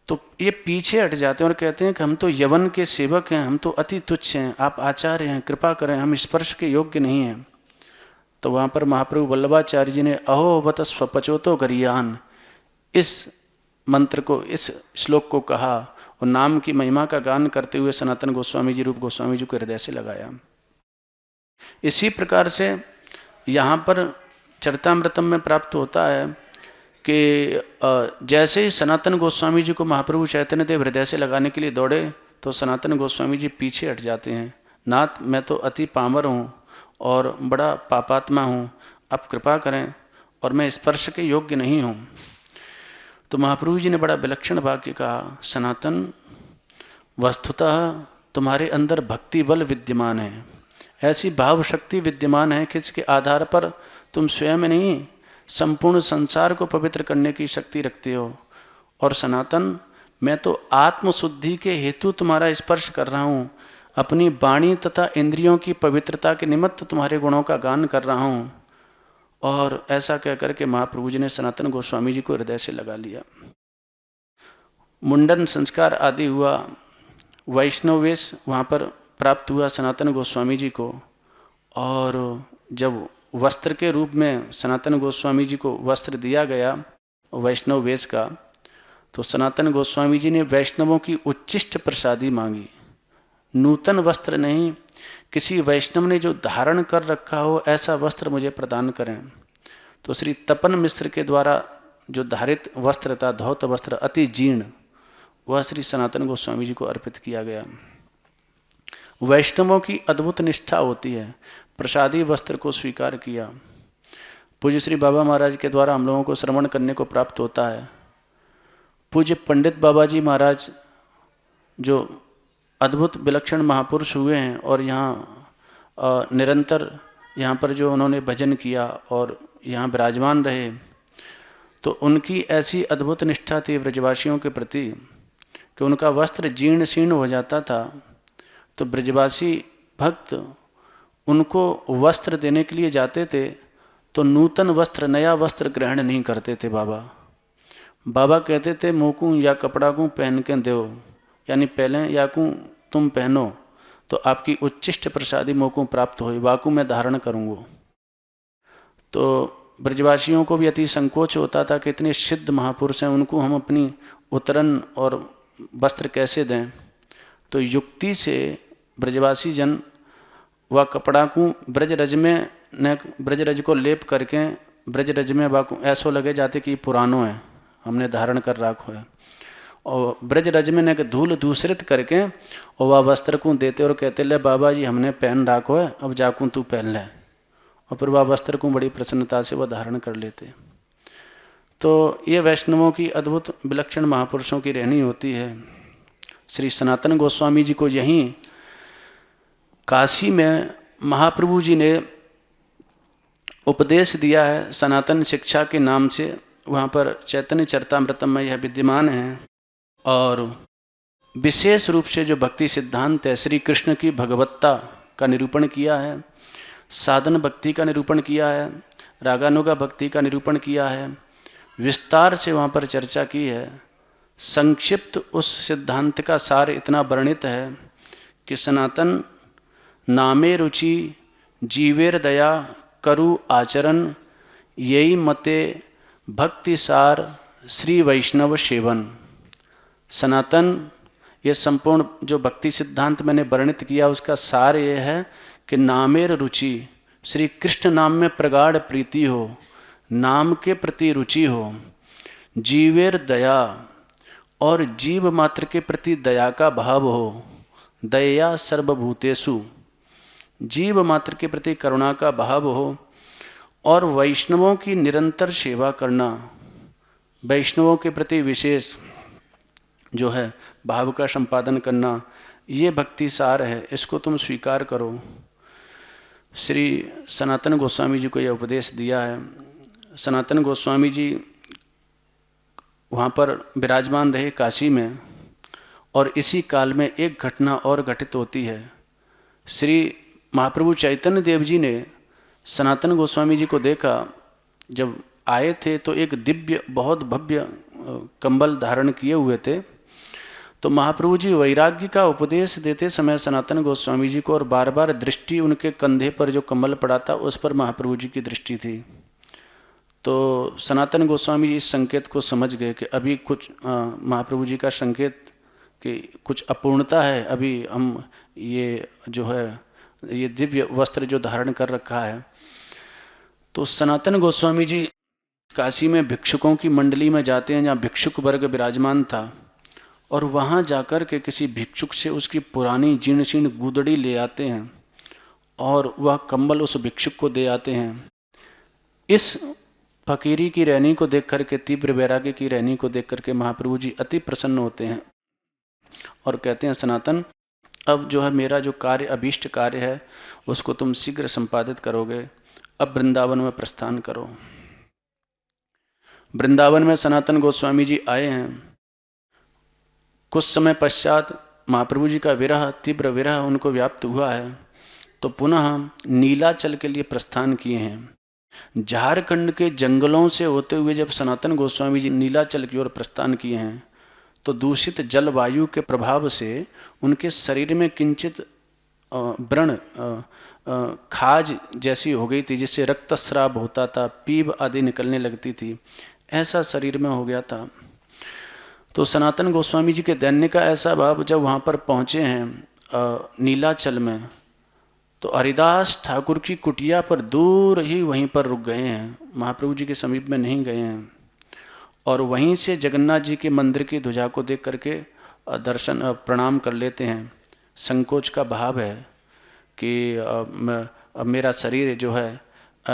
तो ये पीछे हट जाते हैं और कहते हैं कि हम तो यवन के सेवक हैं, हम तो अति तुच्छ हैं, आप आचार्य हैं, कृपा करें, हम स्पर्श के योग्य नहीं हैं। तो वहाँ पर महाप्रभु वल्लभाचार्य जी ने अहो वत स्वपचोतो गरियान, इस मंत्र को, इस श्लोक को कहा और नाम की महिमा का गान करते हुए सनातन गोस्वामी जी, रूप गोस्वामी जी को हृदय से लगाया। इसी प्रकार से यहाँ पर चरितामृतम में प्राप्त होता है कि जैसे ही सनातन गोस्वामी जी को महाप्रभु चैतन्य देव हृदय से लगाने के लिए दौड़े तो सनातन गोस्वामी जी पीछे हट जाते हैं। नाथ, मैं तो अति पामर हूँ और बड़ा पापात्मा हूँ, आप कृपा करें और मैं स्पर्श के योग्य नहीं हूँ। तो महाप्रभु जी ने बड़ा विलक्षण वाक्य कहा, सनातन वस्तुतः तुम्हारे अंदर भक्ति बल विद्यमान है, ऐसी भाव शक्ति विद्यमान है कि इसके आधार पर तुम स्वयं नहीं संपूर्ण संसार को पवित्र करने की शक्ति रखते हो। और सनातन, मैं तो आत्मशुद्धि के हेतु तुम्हारा स्पर्श कर रहा हूँ, अपनी वाणी तथा इंद्रियों की पवित्रता के निमित्त तुम्हारे गुणों का गान कर रहा हूँ। और ऐसा कहकर के महाप्रभु जी ने सनातन गोस्वामी जी को हृदय से लगा लिया। मुंडन संस्कार आदि हुआ, वैष्णव वेश वहाँ पर प्राप्त हुआ सनातन गोस्वामी जी को। और जब वस्त्र के रूप में सनातन गोस्वामी जी को वस्त्र दिया गया वैष्णव वेश का, तो सनातन गोस्वामी जी ने वैष्णवों की उच्चिष्ट प्रसादी मांगी। नूतन वस्त्र नहीं, किसी वैष्णव ने जो धारण कर रखा हो ऐसा वस्त्र मुझे प्रदान करें। तो श्री तपन मिश्र के द्वारा जो धारित वस्त्र था, धौत वस्त्र अति जीर्ण, वह श्री सनातन गोस्वामी जी को अर्पित किया गया। वैष्णवों की अद्भुत निष्ठा होती है, प्रसादी वस्त्र को स्वीकार किया। पूज्य श्री बाबा महाराज के द्वारा हम लोगों को श्रवण करने को प्राप्त होता है। पूज्य पंडित बाबा जी महाराज जो अद्भुत विलक्षण महापुरुष हुए हैं और यहाँ निरंतर यहाँ पर जो उन्होंने भजन किया और यहाँ विराजमान रहे, तो उनकी ऐसी अद्भुत निष्ठा थी ब्रजवासियों के प्रति कि उनका वस्त्र जीर्ण शीर्ण हो जाता था तो ब्रजवासी भक्त उनको वस्त्र देने के लिए जाते थे तो नूतन वस्त्र, नया वस्त्र ग्रहण नहीं करते थे। बाबा कहते थे मोकू या कपड़ा को पहन के दो, यानी पहले या को तुम पहनो तो आपकी उच्चिष्ट प्रसादी मोकू प्राप्त हो, वाकू मैं धारण करूँगा। तो ब्रजवासियों को भी अति संकोच होता था कि इतने सिद्ध महापुरुष हैं, उनको हम अपनी उतरन और वस्त्र कैसे दें। तो युक्ति से ब्रजवासी जन वह कपड़ा को ब्रजरज को लेप करके ब्रजरज में वाकू ऐसो लगे जाते कि पुरानो है, हमने धारण कर रखो है। और ब्रजरज में न धूल दूसरित करके और वह वस्त्र को देते और कहते ले बाबा जी हमने पहन रखो है, अब जाकू तू पहन ले। और फिर वह वस्त्र को बड़ी प्रसन्नता से वह धारण कर लेते। तो ये वैष्णवों की अद्भुत विलक्षण महापुरुषों की रहनी होती है। श्री सनातन गोस्वामी जी को यहीं काशी में महाप्रभु जी ने उपदेश दिया है सनातन शिक्षा के नाम से। वहाँ पर चैतन्य चरितामृतम में यह विद्यमान है। और विशेष रूप से जो भक्ति सिद्धांत है, श्री कृष्ण की भगवत्ता का निरूपण किया है, साधन भक्ति का निरूपण किया है, रागानुगा भक्ति का निरूपण किया है, विस्तार से वहाँ पर चर्चा की है। संक्षिप्त उस सिद्धांत का सार इतना वर्णित है कि सनातन नामे रुचि जीवेर दया करु आचरण, यही मते भक्ति सार श्री वैष्णव सेवन। सनातन ये संपूर्ण जो भक्ति सिद्धांत मैंने वर्णित किया उसका सार ये है कि नामेर रुचि, श्री कृष्ण नाम में प्रगाढ़ प्रीति हो, नाम के प्रति रुचि हो, जीवेर दया और जीव मात्र के प्रति दया का भाव हो, दया सर्वभूतेषु, जीव मात्र के प्रति करुणा का भाव हो, और वैष्णवों की निरंतर सेवा करना, वैष्णवों के प्रति विशेष जो है भाव का संपादन करना, ये भक्ति सार है, इसको तुम स्वीकार करो। श्री सनातन गोस्वामी जी को यह उपदेश दिया है। सनातन गोस्वामी जी वहाँ पर विराजमान रहे काशी में, और इसी काल में एक घटना और घटित होती है। श्री महाप्रभु चैतन्य देव जी ने सनातन गोस्वामी जी को देखा, जब आए थे तो एक दिव्य बहुत भव्य कंबल धारण किए हुए थे। तो महाप्रभु जी वैराग्य का उपदेश देते समय सनातन गोस्वामी जी को, और बार बार दृष्टि उनके कंधे पर जो कंबल पड़ा था उस पर महाप्रभु जी की दृष्टि थी। तो सनातन गोस्वामी जी इस संकेत को समझ गए कि अभी कुछ महाप्रभु जी का संकेत कि कुछ अपूर्णता है, अभी हम ये जो है ये दिव्य वस्त्र जो धारण कर रखा है। तो सनातन गोस्वामी जी काशी में भिक्षुकों की मंडली में जाते हैं जहाँ भिक्षुक वर्ग विराजमान था, और वहाँ जाकर के किसी भिक्षुक से उसकी पुरानी जीर्ण शीर्ण गुदड़ी ले आते हैं और वह कंबल उस भिक्षुक को दे आते हैं। इस फकीरी की रहनी को देख करके, तीव्र वैराग्य की रहनी को देख करके महाप्रभु जी अति प्रसन्न होते हैं और कहते हैं सनातन अब जो है मेरा जो कार्य अभीष्ट कार्य है उसको तुम शीघ्र संपादित करोगे, अब वृंदावन में प्रस्थान करो। वृंदावन में सनातन गोस्वामी जी आए हैं। कुछ समय पश्चात महाप्रभु जी का विरह, तीव्र विरह उनको व्याप्त हुआ है, तो पुनः नीलाचल के लिए प्रस्थान किए हैं। झारखंड के जंगलों से होते हुए जब सनातन गोस्वामी जी नीलाचल की ओर प्रस्थान किए हैं, तो दूषित जलवायु के प्रभाव से उनके शरीर में किंचित व्रण खाज जैसी हो गई थी, जिससे रक्तस्राव होता था, पीप आदि निकलने लगती थी, ऐसा शरीर में हो गया था। तो सनातन गोस्वामी जी के दैन्य का ऐसा भाव, जब वहाँ पर पहुँचे हैं नीलाचल में, तो हरिदास ठाकुर की कुटिया पर दूर ही वहीं पर रुक गए हैं, महाप्रभु जी के समीप में नहीं गए हैं। और वहीं से जगन्नाथ जी के मंदिर की ध्वजा को देख करके दर्शन प्रणाम कर लेते हैं। संकोच का भाव है कि मेरा शरीर जो है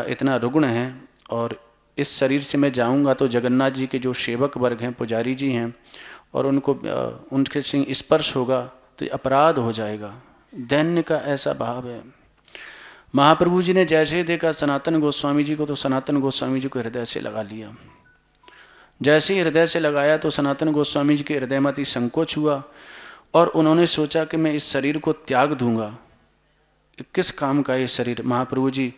इतना रुग्ण है, और इस शरीर से मैं जाऊंगा तो जगन्नाथ जी के जो सेवक वर्ग हैं, पुजारी जी हैं, और उनके से स्पर्श होगा तो अपराध हो जाएगा। दैन्य का ऐसा भाव है। महाप्रभु जी ने जैसे ही देखा सनातन गोस्वामी जी को, तो सनातन गोस्वामी जी को हृदय से लगा लिया। जैसे ही हृदय से लगाया तो सनातन गोस्वामी जी के हृदय में अति संकोच हुआ, और उन्होंने सोचा कि मैं इस शरीर को त्याग दूंगा। किस काम का ये शरीर? महाप्रभु जी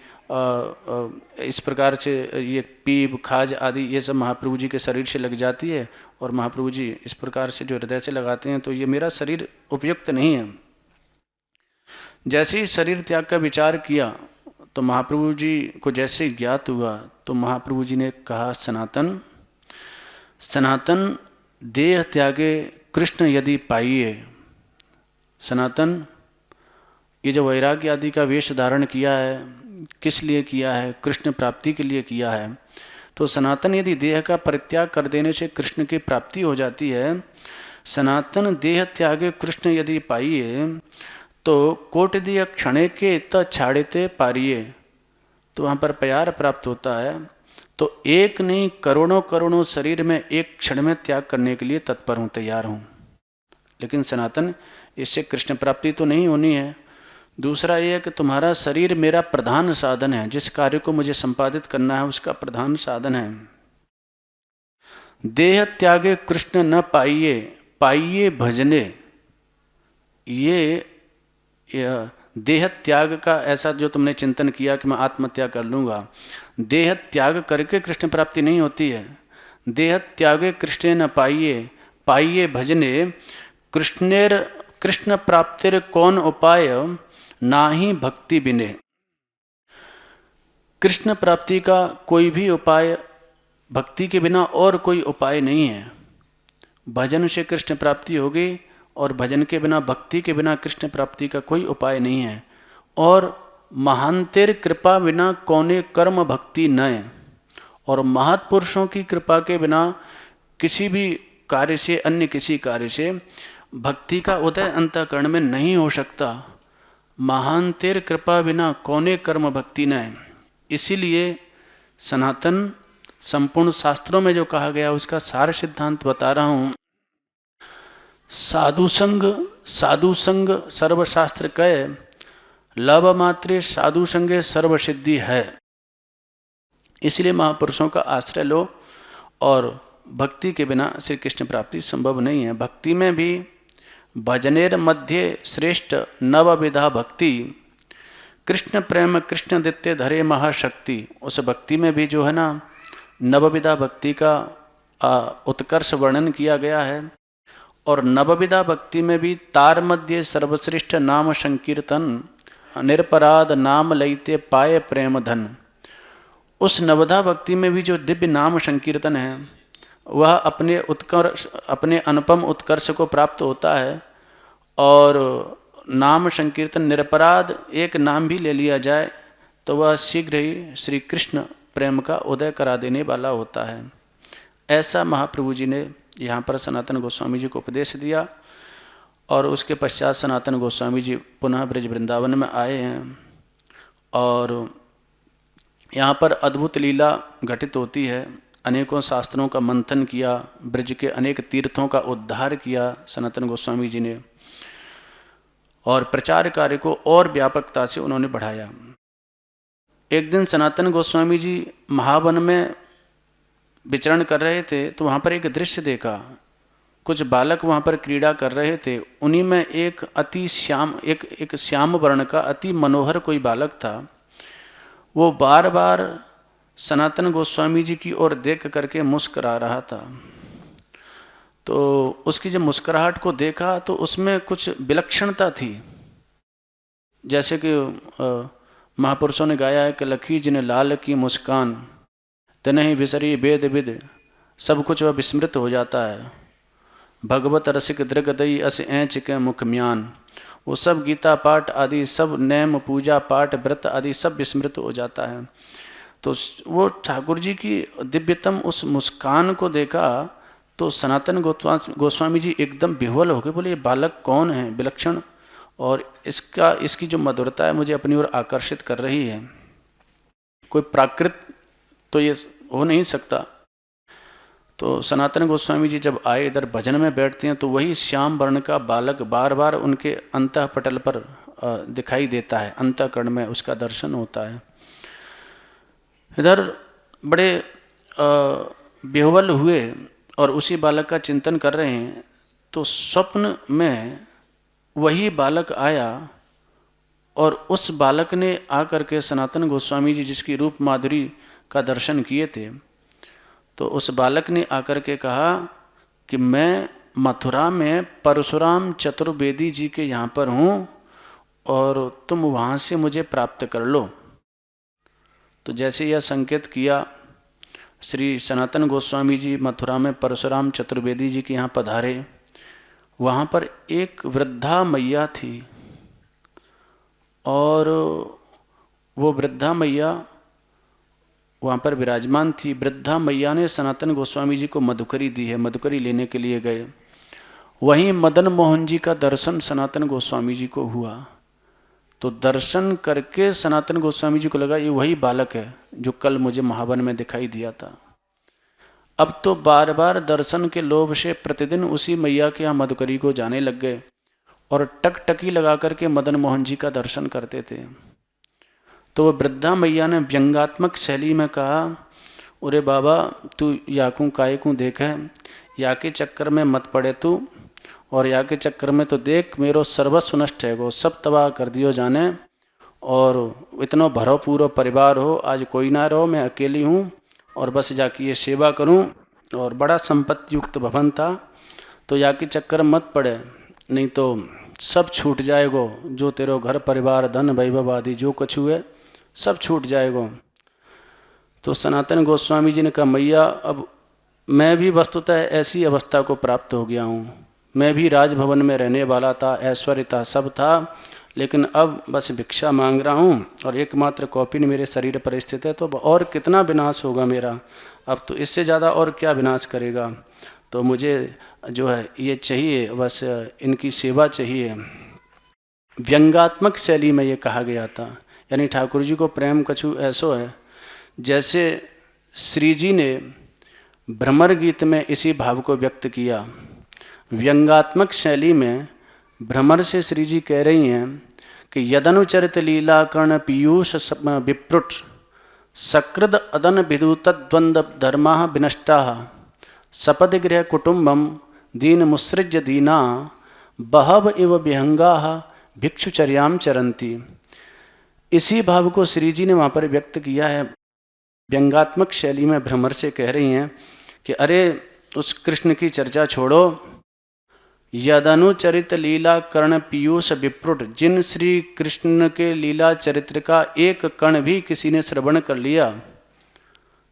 इस प्रकार से ये पीप खाज आदि ये सब महाप्रभु जी के शरीर से लग जाती है, और महाप्रभु जी इस प्रकार से जो हृदय से लगाते हैं, तो ये मेरा शरीर उपयुक्त नहीं है। जैसे ही शरीर त्याग का विचार किया, तो महाप्रभु जी को जैसे ही ज्ञात हुआ, तो महाप्रभु जी ने कहा, सनातन सनातन देह त्यागे कृष्ण यदि पाइए। सनातन, ये जो वैराग्य आदि का वेश धारण किया है, किस लिए किया है? कृष्ण प्राप्ति के लिए किया है। तो सनातन यदि देह का परित्याग कर देने से कृष्ण की प्राप्ति हो जाती है, सनातन देह त्यागे कृष्ण यदि पाइए, तो कोटि दिय क्षणे के त छाड़ते पारिये, तो वहाँ पर प्यार प्राप्त होता है। तो एक नहीं करोड़ों करोड़ों शरीर में एक क्षण में त्याग करने के लिए तत्पर हूँ, तैयार हूँ। लेकिन सनातन, इससे कृष्ण प्राप्ति तो नहीं होनी है। दूसरा ये है कि तुम्हारा शरीर मेरा प्रधान साधन है, जिस कार्य को मुझे संपादित करना है उसका प्रधान साधन है। देह त्यागे कृष्ण न पाइये, पाइये भजने। ये देह त्याग का ऐसा जो तुमने चिंतन किया कि मैं आत्महत्या कर लूँगा, देह त्याग करके कृष्ण प्राप्ति नहीं होती है। देह त्यागे कृष्ण न पाइये, पाइये भजने। कृष्ण प्राप्तिर कौन उपाय, ना ही भक्ति बिने। कृष्ण प्राप्ति का कोई भी उपाय भक्ति के बिना और कोई उपाय नहीं है। भजन से कृष्ण प्राप्ति होगी, और भजन के बिना, भक्ति के बिना कृष्ण प्राप्ति का कोई उपाय नहीं है। और महांतेर कृपा बिना कौने कर्म भक्ति नय। और महापुरुषों की कृपा के बिना किसी भी कार्य से, अन्य किसी कार्य से भक्ति का उदय अंतःकरण में नहीं हो सकता। महांतेर कृपा बिना कौने कर्म भक्ति नय। इसीलिए सनातन संपूर्ण शास्त्रों में जो कहा गया उसका सार सिद्धांत बता रहा हूँ। साधु संग सर्वशास्त्र कहे, लव मात्रे साधु संगे सर्व सिद्धि है। इसलिए महापुरुषों का आश्रय लो, और भक्ति के बिना श्री कृष्ण प्राप्ति संभव नहीं है। भक्ति में भी भजनेर मध्य श्रेष्ठ नवविधा भक्ति, कृष्ण प्रेम कृष्ण दित्य धरे महाशक्ति। उस भक्ति में भी जो है ना, नवविधा भक्ति का उत्कर्ष वर्णन किया गया है। और नवविधा भक्ति में भी तार मध्य सर्वश्रेष्ठ नाम संकीर्तन, निरपराध नाम लईते पाए प्रेम धन। उस नवधा भक्ति में भी जो दिव्य नाम संकीर्तन है, वह अपने अनुपम उत्कर्ष को प्राप्त होता है। और नाम संकीर्तन निरपराध एक नाम भी ले लिया जाए तो वह शीघ्र ही श्री कृष्ण प्रेम का उदय करा देने वाला होता है। ऐसा महाप्रभु जी ने यहाँ पर सनातन गोस्वामी जी को उपदेश दिया। और उसके पश्चात सनातन गोस्वामी जी पुनः ब्रज वृंदावन में आए हैं, और यहाँ पर अद्भुत लीला घटित होती है। अनेकों शास्त्रों का मंथन किया, ब्रज के अनेक तीर्थों का उद्धार किया सनातन गोस्वामी जी ने। और प्रचार कार्य को और व्यापकता से उन्होंने बढ़ाया। एक दिन सनातन गोस्वामी जी महावन में विचरण कर रहे थे तो वहाँ पर एक दृश्य देखा। कुछ बालक वहाँ पर क्रीड़ा कर रहे थे। उन्हीं में एक अति श्याम एक श्याम वर्ण का अति मनोहर कोई बालक था। वो बार बार सनातन गोस्वामी जी की ओर देख करके मुस्करा रहा था। तो उसकी जब मुस्कुराहट को देखा तो उसमें कुछ विलक्षणता थी। जैसे कि महापुरुषों ने गाया है कि लखी जिन लाल की मुस्कान तनहि विसरी वेद विद, सब कुछ वह विस्मृत हो जाता है। भगवत रसिक दृगदई अस ऐंच के मुख म्यान, वो सब गीता पाठ आदि सब नेम पूजा पाठ व्रत आदि सब विस्मृत हो जाता है। तो वो ठाकुर जी की दिव्यतम उस मुस्कान को देखा तो सनातन गोस्वामी जी एकदम विह्वल हो गए। बोले ये बालक कौन है, विलक्षण, और इसकी जो मधुरता है मुझे अपनी ओर आकर्षित कर रही है। कोई प्राकृत तो ये हो नहीं सकता। तो सनातन गोस्वामी जी जब आए इधर भजन में बैठते हैं तो वही श्याम वर्ण का बालक बार बार उनके अंतःपटल पर दिखाई देता है, अंतःकरण में उसका दर्शन होता है। इधर बड़े विह्वल हुए और उसी बालक का चिंतन कर रहे हैं तो स्वप्न में वही बालक आया और उस बालक ने आकर के सनातन गोस्वामी जी जिसकी रूप माधुरी का दर्शन किए थे, तो उस बालक ने आकर के कहा कि मैं मथुरा में परशुराम चतुर्वेदी जी के यहाँ पर हूँ और तुम वहाँ से मुझे प्राप्त कर लो। तो जैसे यह संकेत किया, श्री सनातन गोस्वामी जी मथुरा में परशुराम चतुर्वेदी जी के यहाँ पधारे। वहाँ पर एक वृद्धा मैया थी और वो वृद्धा मैया वहाँ पर विराजमान थी। वृद्धा मैया ने सनातन गोस्वामी जी को मधुकरी दी है, मधुकरी लेने के लिए गए। वहीं मदन मोहन जी का दर्शन सनातन गोस्वामी जी को हुआ। तो दर्शन करके सनातन गोस्वामी जी को लगा ये वही बालक है जो कल मुझे महावन में दिखाई दिया था। अब तो बार बार दर्शन के लोभ से प्रतिदिन उसी मैया के यहाँ मधुकरी को जाने लग गए और टकटकी लगा करके मदन मोहन जी का दर्शन करते थे। तो वह वृद्धा मैया ने व्यंगात्मक शैली में कहा, अरे बाबा तू याकू कायकू देख है, या के चक्कर में मत पड़े तू, और या के चक्कर में तो देख मेरो सर्वस्व नष्ट है, वो सब तबाह कर दियो जाने। और इतना भरो पूरा परिवार हो, आज कोई ना रहो, मैं अकेली हूँ और बस जाके ये सेवा करूँ। और बड़ा संपत्ति युक्त भवन था। तो या के चक्कर मत पड़े, नहीं तो सब छूट जाएगो, जो तेरो घर परिवार धन वैभव आदि जो कुछ हुए सब छूट जाएगो। तो सनातन गोस्वामी जी ने कहा, मैया अब मैं भी वस्तुतः ऐसी अवस्था को प्राप्त हो गया हूँ। मैं भी राजभवन में रहने वाला था, ऐश्वर्य था, सब था, लेकिन अब बस भिक्षा मांग रहा हूँ और एकमात्र कौपीन मेरे शरीर पर स्थित है। तो और कितना विनाश होगा मेरा, अब तो इससे ज़्यादा और क्या विनाश करेगा। तो मुझे जो है ये चाहिए, बस इनकी सेवा चाहिए। व्यंगात्मक शैली में ये कहा गया था। यानी ठाकुर जी को प्रेम कछु ऐसो है जैसे श्री जी ने भ्रमर गीत में इसी भाव को व्यक्त किया। व्यंगात्मक शैली में भ्रमर से श्री जी कह रही हैं कि यदनुचरित लीला कर्ण पीयूष विप्रुट सकृद अदन विदुत द्वंद्व धर्मा विनष्टा सपद गृह कुटुंबम दीन मुसृज्य दीना बहव इव विहंगा भिक्षुचर्याम चरंती। इसी भाव को श्री जी ने वहाँ पर व्यक्त किया है। व्यंगात्मक शैली में भ्रमर से कह रही हैं कि अरे उस कृष्ण की चर्चा छोड़ो, यदनुचरित लीला कर्ण पीयूष विप्रुट, जिन श्री कृष्ण के लीला चरित्र का एक कण भी किसी ने श्रवण कर लिया,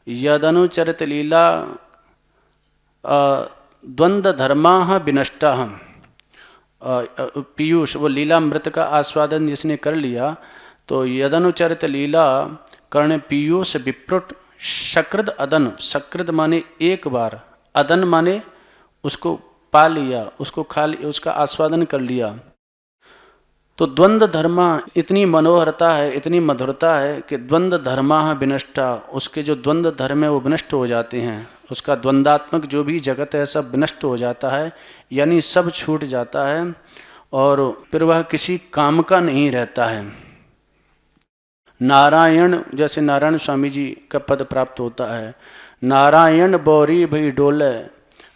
यदनुचरित लीला द्वंद्व धर्मा विनष्टा, पीयूष वो लीलामृत का आस्वादन जिसने कर लिया, तो यदनुचरित लीला कर्ण पीयूष विप्रुट सकृद अदन, सकृद माने एक बार, अदन माने उसको पा लिया, उसको खा लिया, उसका आस्वादन कर लिया। तो द्वंद्व धर्मा इतनी मनोहरता है, इतनी मधुरता है कि द्वंद्व धर्मा विनष्टा, उसके जो द्वंद्व धर्म है वो विनष्ट हो जाते हैं। उसका द्वंद्वात्मक जो भी जगत है सब विनष्ट हो जाता है, यानी सब छूट जाता है। और फिर वह किसी काम का नहीं रहता है। नारायण, जैसे नारायण स्वामी जी का पद प्राप्त होता है, नारायण बौरी भई डोले,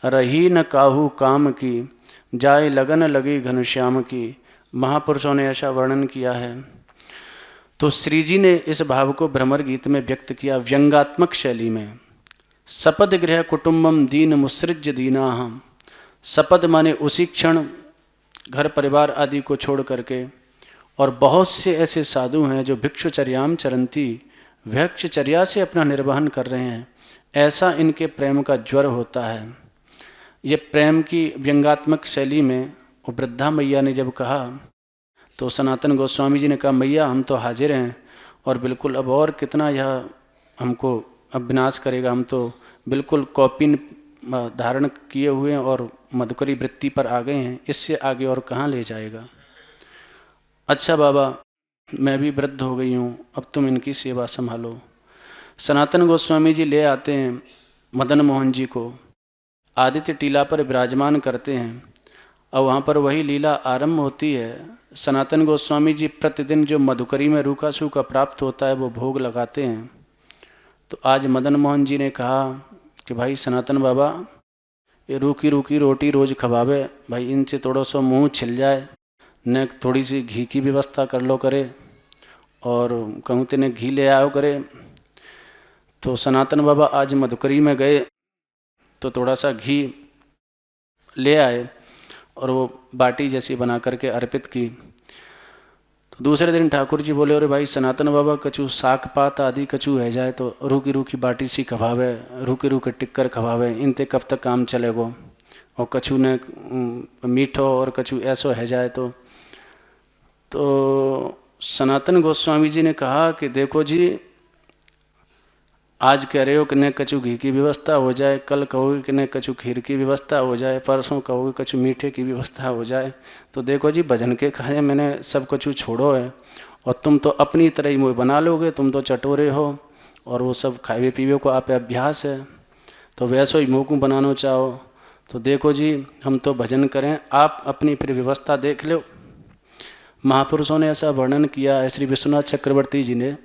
रही न काहू काम की, जाए लगन लगी घनश्याम की। महापुरुषों ने ऐसा वर्णन किया है। तो श्री जी ने इस भाव को भ्रमर गीत में व्यक्त किया व्यंगात्मक शैली में। सपद गृह कुटुंबम दीन मुसृज्य दीनाहम। सपद माने उसी क्षण घर परिवार आदि को छोड़ करके, और बहुत से ऐसे साधु हैं जो भिक्षुचर्याम चरंती, भिक्षुचर्या से अपना निर्वहन कर रहे हैं। ऐसा इनके प्रेम का ज्वर होता है। ये प्रेम की व्यंगात्मक शैली में वो वृद्धा मैया ने जब कहा तो सनातन गोस्वामी जी ने कहा, मैया हम तो हाजिर हैं, और बिल्कुल अब और कितना यह हमको अब विनाश करेगा, हम तो बिल्कुल कौपीन धारण किए हुए हैं और मधुकरी वृत्ति पर आ गए हैं, इससे आगे और कहाँ ले जाएगा। अच्छा बाबा, मैं भी वृद्ध हो गई हूँ, अब तुम इनकी सेवा संभालो। सनातन गोस्वामी जी ले आते हैं मदन मोहन जी को, आदित्य टीला पर विराजमान करते हैं, और वहाँ पर वही लीला आरंभ होती है। सनातन गोस्वामी जी प्रतिदिन जो मधुकरी में रूखा सूखा प्राप्त होता है वो भोग लगाते हैं। तो आज मदन मोहन जी ने कहा कि भाई सनातन बाबा, ये रूखी रूखी रोटी रोज़ खवावे, भाई इनसे थोड़ा सा मुँह छिल जाए, न थोड़ी सी घी की व्यवस्था कर लो करे, और कहूँ तेने घी ले आओ करे। तो सनातन बाबा आज मधुकरी में गए तो थोड़ा सा घी ले आए और वो बाटी जैसी बना करके अर्पित की। तो दूसरे दिन ठाकुर जी बोले, अरे भाई सनातन बाबा, कछु साग पात आदि कछु है जाए तो रूखी रूखी बाटी सी खवावे, रूखे रूखे टिक्कर खवावे, इनते कब तक काम चलेगो, और कछु ने मीठो और कछु ऐसो है जाए। तो सनातन गोस्वामी जी ने कहा कि देखो जी, आज कह रहे हो कि न कछु घी की व्यवस्था हो जाए, कल कहोगे कि न कछु खीर की व्यवस्था हो जाए, परसों कहोगे कछु मीठे की व्यवस्था हो जाए। तो देखो जी, भजन के खाए मैंने सब कछु छोड़ो है, और तुम तो अपनी तरह ही मुँह बना लोगे, तुम तो चटोरे हो, और वो सब खावे पीवे को आप अभ्यास है, तो वैसो ही मुँह को बनाना चाहो। तो देखो जी, हम तो भजन करें, आप अपनी फिर व्यवस्था देख लो। महापुरुषों ने ऐसा वर्णन किया है। श्री विश्वनाथ चक्रवर्ती जी ने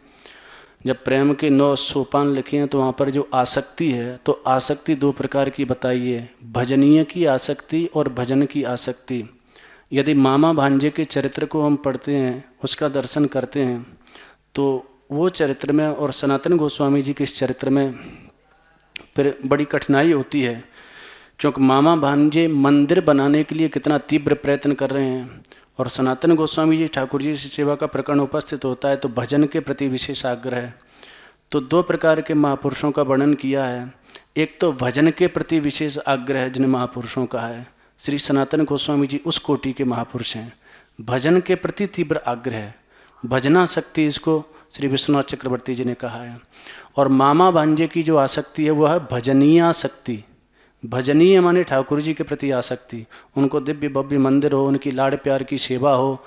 जब प्रेम के 9 सोपान लिखे हैं तो वहाँ पर जो आसक्ति है, तो आसक्ति 2 प्रकार की बताई है, भजनीय की आसक्ति और भजन की आसक्ति। यदि मामा भांजे के चरित्र को हम पढ़ते हैं, उसका दर्शन करते हैं, तो वो चरित्र में और सनातन गोस्वामी जी के इस चरित्र में फिर बड़ी कठिनाई होती है, क्योंकि मामा भांजे मंदिर बनाने के लिए कितना तीव्र प्रयत्न कर रहे हैं, और सनातन गोस्वामी जी ठाकुर जी से सेवा का प्रकरण उपस्थित होता है तो भजन के प्रति विशेष आग्रह है। तो 2 प्रकार के महापुरुषों का वर्णन किया है। एक तो भजन के प्रति विशेष आग्रह है जिन महापुरुषों का है, श्री सनातन गोस्वामी जी उस कोटि के महापुरुष हैं। भजन के प्रति तीव्र आग्रह है, भजना शक्ति इसको श्री विश्वनाथ चक्रवर्ती जी ने कहा है। और मामा भांजे की जो आसक्ति है वह है भजनीय आसक्ति। भजनीय माने ठाकुर जी के प्रति आसक्ति, उनको दिव्य भव्य मंदिर हो, उनकी लाड़ प्यार की सेवा हो,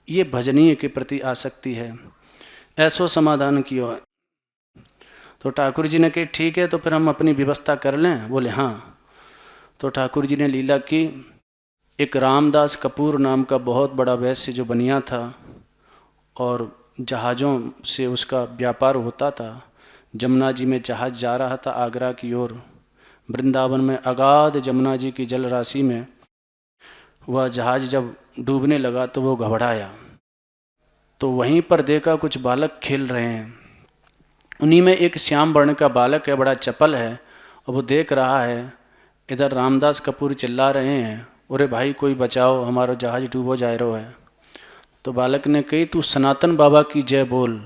ये भजनीय के प्रति आसक्ति है। ऐसो समाधान किया। तो ठाकुर जी ने कहा ठीक है, तो फिर हम अपनी व्यवस्था कर लें। बोले हाँ। तो ठाकुर जी ने लीला की, एक रामदास कपूर नाम का बहुत बड़ा वैश्य जो बनिया था और जहाज़ों से उसका व्यापार होता था, जमुना जी में जहाज़ जा रहा था आगरा की ओर, वृंदावन में अगाध जमुना जी की जल राशि में वह जहाज़ जब डूबने लगा तो वो घबराया। तो वहीं पर देखा कुछ बालक खेल रहे हैं, उन्हीं में एक श्याम वर्ण का बालक है, बड़ा चपल है, और वो देख रहा है इधर रामदास कपूर चिल्ला रहे हैं, अरे भाई कोई बचाओ, हमारा जहाज़ डूबो जा रहा है। तो बालक ने कही तू सनातन बाबा की जय बोल,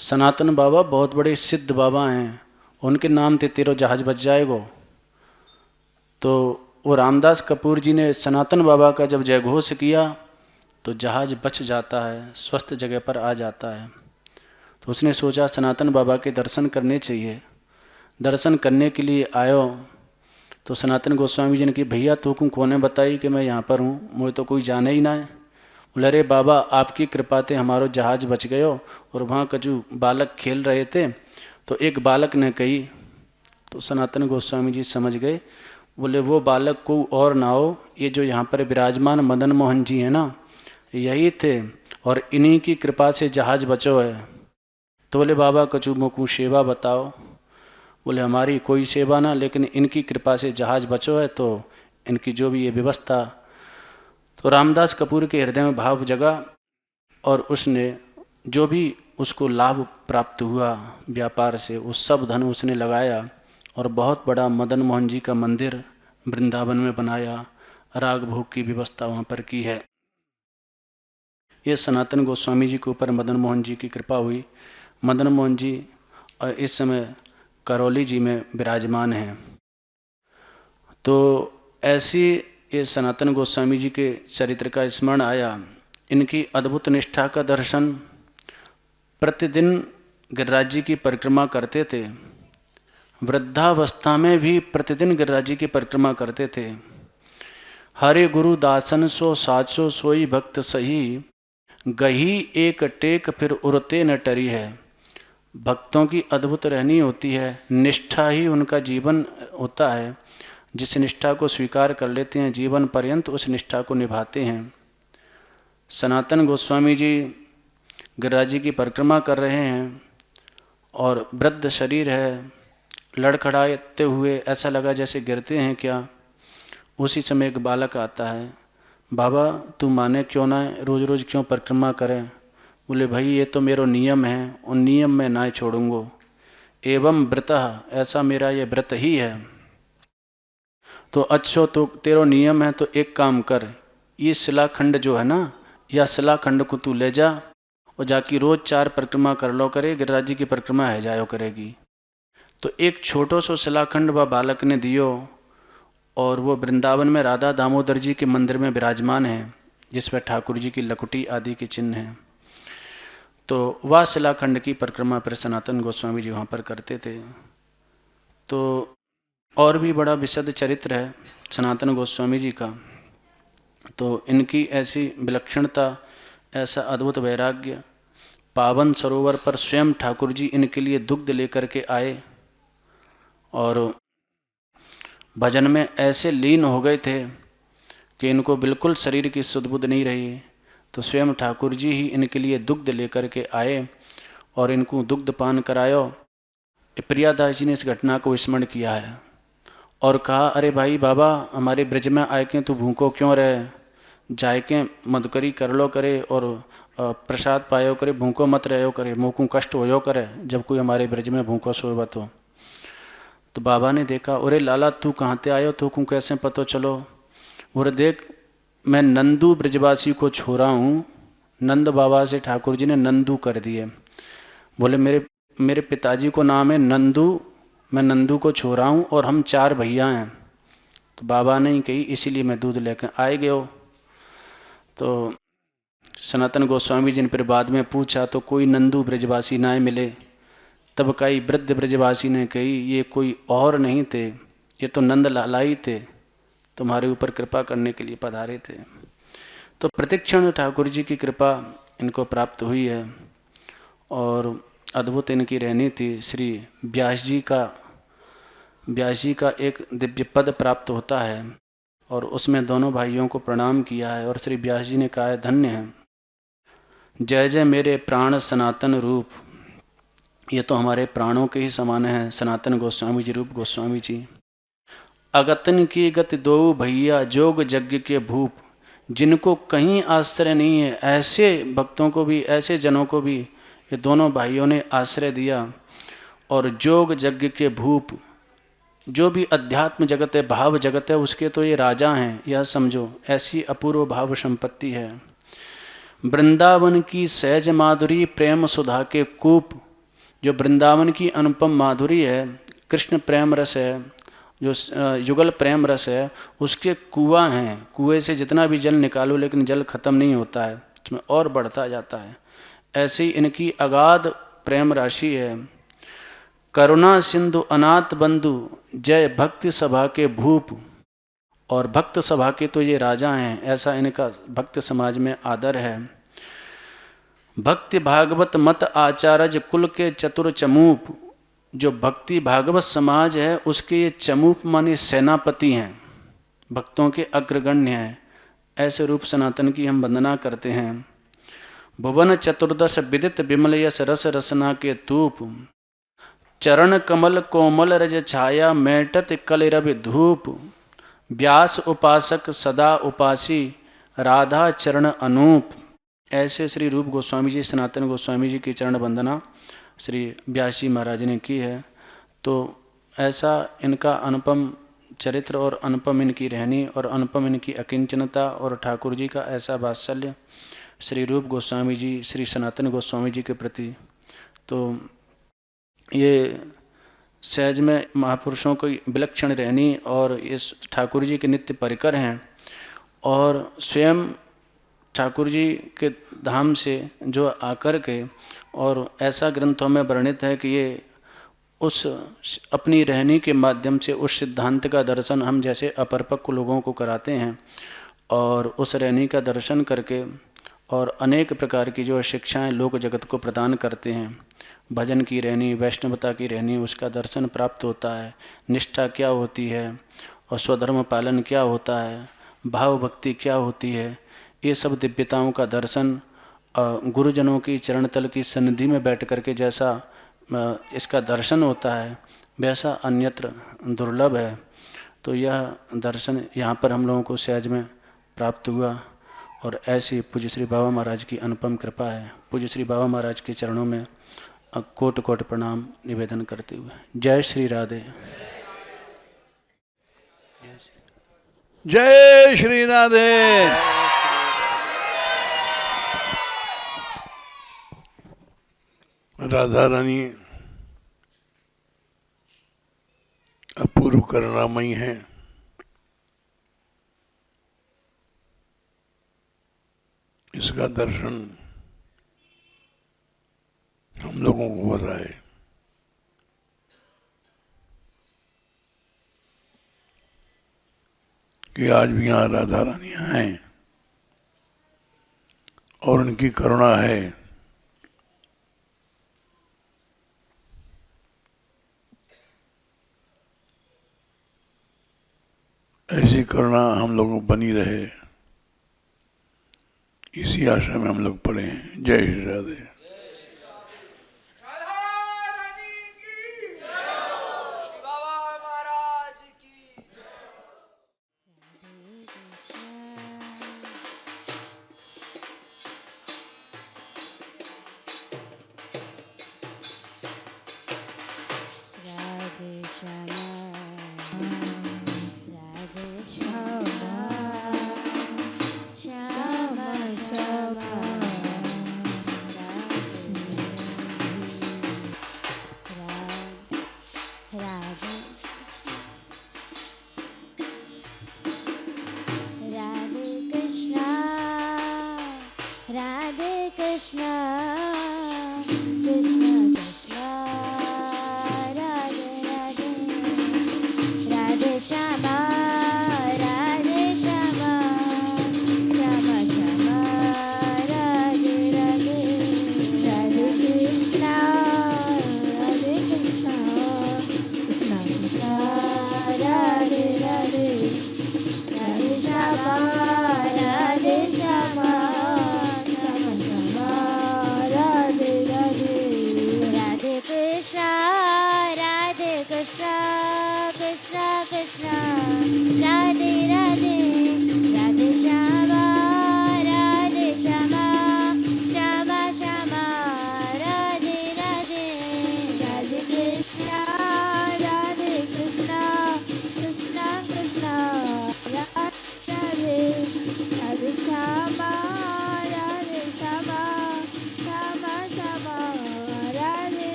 सनातन बाबा बहुत बड़े सिद्ध बाबा हैं, उनके नाम ते तेरा जहाज़ बच जाएगो। तो वो रामदास कपूर जी ने सनातन बाबा का जब जय घोष किया तो जहाज़ बच जाता है, स्वस्थ जगह पर आ जाता है। तो उसने सोचा सनातन बाबा के दर्शन करने चाहिए। दर्शन करने के लिए आयो तो सनातन गोस्वामी जी ने कहा भैया तू को कौन ने बताई कि मैं यहाँ पर हूँ, मुझे तो कोई जाने ही ना है। बोले अरे बाबा आपकी कृपा से हमारो जहाज़ बच गयो, और वहाँ कछु बालक खेल रहे थे। तो एक बालक ने कही, तो सनातन गोस्वामी जी समझ गए, बोले वो बालक को और ना हो, ये जो यहाँ पर विराजमान मदन मोहन जी हैं ना, यही थे और इन्हीं की कृपा से जहाज बचो है। तो बोले बाबा कछु मोकू सेवा बताओ। बोले हमारी कोई सेवा ना, लेकिन इनकी कृपा से जहाज बचो है, तो इनकी जो भी ये व्यवस्था। तो रामदास कपूर के हृदय में भाव जगा और उसने जो भी उसको लाभ प्राप्त हुआ व्यापार से, वो सब धन उसने लगाया और बहुत बड़ा मदन मोहन जी का मंदिर वृंदावन में बनाया, राग भोग की व्यवस्था वहाँ पर की है। ये सनातन गोस्वामी जी के ऊपर मदन मोहन जी की कृपा हुई। मदन मोहन जी इस समय करौली जी में विराजमान हैं। तो ऐसी ये सनातन गोस्वामी जी के चरित्र का स्मरण आया। इनकी अद्भुत निष्ठा का दर्शन, प्रतिदिन गिरिराज जी की परिक्रमा करते थे, वृद्धावस्था में भी प्रतिदिन गिरिराज जी की परिक्रमा करते थे। हरे गुरु दासन सो साचो सोई भक्त सही, गही एक टेक फिर उरते न टरी है। भक्तों की अद्भुत रहनी होती है, निष्ठा ही उनका जीवन होता है। जिस निष्ठा को स्वीकार कर लेते हैं, जीवन पर्यंत उस निष्ठा को निभाते हैं। सनातन गोस्वामी जी गिरिराज जी की परिक्रमा कर रहे हैं और वृद्ध शरीर है, लड़खड़ाते हुए ऐसा लगा जैसे गिरते हैं क्या। उसी समय एक बालक आता है, बाबा तू माने क्यों ना, रोज़ रोज़ क्यों परिक्रमा करें। बोले भाई ये तो मेरा नियम है, उन नियम में ना छोड़ूंगो। एवं व्रतः, ऐसा मेरा ये व्रत ही है। तो अच्छो तो तेरा नियम है, तो एक काम कर, ये शिलाखंड जो है ना, या शिलाखंड को तू ले जा और जाके रोज़ 4 परिक्रमा कर लो करे, गिरिराज जी की परिक्रमा है जायो करेगी। तो एक छोटो सो शिलाखंड वह बालक ने दियो और वो वृंदावन में राधा दामोदर जी के मंदिर में विराजमान है, जिसमें ठाकुर जी की लकुटी आदि के चिन्ह हैं। तो वह शिलाखंड की परिक्रमा पर सनातन गोस्वामी जी वहाँ पर करते थे। तो और भी बड़ा विशद चरित्र है सनातन गोस्वामी जी का। तो इनकी ऐसी विलक्षणता, ऐसा अद्भुत वैराग्य, पावन सरोवर पर स्वयं ठाकुर जी इनके लिए दुग्ध लेकर के आए और भजन में ऐसे लीन हो गए थे कि इनको बिल्कुल शरीर की सुध बुध नहीं रही। तो स्वयं ठाकुर जी ही इनके लिए दुग्ध लेकर के आए और इनको दुग्ध पान करायो। प्रियादास जी ने इस घटना को स्मरण किया है और कहा, अरे भाई बाबा हमारे ब्रज में आए के तू भूखो क्यों रहे, जाए के मधुकरी कर लो करे और प्रसाद पायो करे, भूखो मत रहो करे, मोकू कष्ट होयो करे जब कोई हमारे ब्रज में भूखो सोएगा। तो बाबा ने देखा, अरे लाला तू कहाँ ते आयो, तू को कैसे पतो चलो। बोले देख मैं नंदू ब्रजवासी को छोड़ा हूँ, नंद बाबा से ठाकुर जी ने नंदू कर दिए। बोले मेरे पिताजी को नाम है नंदू, मैं नंदू को छोड़ा हूँ और हम 4 भैया हैं। तो बाबा ने ही कही इसीलिए मैं दूध लेकर आए गयो। तो सनातन गोस्वामी जी ने फिर बाद में पूछा तो कोई नंदू ब्रजवासी ना मिले। तब कई वृद्ध ब्रजवासी ने कही ये कोई और नहीं थे, ये तो नंद लाला ही थे, तुम्हारे ऊपर कृपा करने के लिए पधारे थे। तो प्रतिक्षण ठाकुर जी की कृपा इनको प्राप्त हुई है और अद्भुत इनकी रहनी थी। श्री व्यास जी का एक दिव्य पद प्राप्त होता है और उसमें दोनों भाइयों को प्रणाम किया है और श्री व्यास जी ने कहा है, धन्य है जय जय मेरे प्राण सनातन रूप। ये तो हमारे प्राणों के ही समान हैं सनातन गोस्वामी जी, रूप गोस्वामी जी। अगतन की गति 2 भैया जोग यज्ञ के भूप, जिनको कहीं आश्रय नहीं है, ऐसे भक्तों को भी, ऐसे जनों को भी ये दोनों भाइयों ने आश्रय दिया। और जोग यज्ञ के भूप, जो भी अध्यात्म जगत है, भाव जगत है, उसके तो ये राजा हैं, यह समझो। ऐसी अपूर्व भाव संपत्ति है। वृंदावन की सहज माधुरी प्रेम सुधा के कूप, जो वृंदावन की अनुपम माधुरी है, कृष्ण प्रेम रस है, जो युगल प्रेम रस है, उसके कुआं हैं। कुएं से जितना भी जल निकालो लेकिन जल खत्म नहीं होता है, उसमें और बढ़ता जाता है। ऐसी इनकी अगाध प्रेम राशि है। करुणा सिंधु अनाथ बंधु जय भक्ति सभा के भूप, और भक्त सभा के तो ये राजा हैं, ऐसा इनका भक्त समाज में आदर है। भक्ति भागवत मत आचार्य कुल के चतुर चमूप, जो भक्ति भागवत समाज है उसके ये चमूप माने सेनापति हैं, भक्तों के अग्रगण्य हैं। ऐसे रूप सनातन की हम वंदना करते हैं। भुवन चतुर्दश विदित विमल यस रस रसना के तूप, चरण कमल कोमल रज छाया मेटत कल रवि धूप, व्यास उपासक सदा उपासी राधा चरण अनूप। ऐसे श्री रूप गोस्वामी जी, सनातन गोस्वामी जी की चरण वंदना श्री व्यासी महाराज ने की है। तो ऐसा इनका अनुपम चरित्र और अनुपम इनकी रहनी और अनुपम इनकी अकिंचनता और ठाकुर जी का ऐसा वात्सल्य श्री रूप गोस्वामी जी, श्री सनातन गोस्वामी जी के प्रति। तो ये सहज में महापुरुषों की विलक्षण रहनी और इस ठाकुर जी के नित्य परिकर हैं। और स्वयं ठाकुर जी के धाम से जो आकर के, और ऐसा ग्रंथों में वर्णित है कि ये उस अपनी रहनी के माध्यम से उस सिद्धांत का दर्शन हम जैसे अपरिपक्व लोगों को कराते हैं, और उस रहनी का दर्शन करके और अनेक प्रकार की जो शिक्षाएं लोक जगत को प्रदान करते हैं। भजन की रहनी, वैष्णवता की रहनी, उसका दर्शन प्राप्त होता है। निष्ठा क्या होती है और स्वधर्म पालन क्या होता है, भाव भक्ति क्या होती है, ये सब दिव्यताओं का दर्शन गुरुजनों की चरणतल की सन्निधि में बैठ करके जैसा इसका दर्शन होता है वैसा अन्यत्र दुर्लभ है। तो यह दर्शन यहाँ पर हम लोगों को सहज में प्राप्त हुआ, और ऐसी पूज्य श्री बाबा महाराज की अनुपम कृपा है। पूज्य श्री बाबा महाराज के चरणों में कोटि कोटि प्रणाम निवेदन करते हुए जय श्री राधे। जय श्री राधे। राधा रानी अपूर्व करुणामयी है। इसका दर्शन हम लोगों को हो रहा है। कि आज भी यहाँ राधा रानी हैं और उनकी करुणा है। ऐसी करुणा हम लोगों को बनी रहे, इसी आशा में हम लोग पढ़े हैं। जय Shri Radhe. Krishna, Krishna Krishna, Radhe Radhe, Radhe Shama.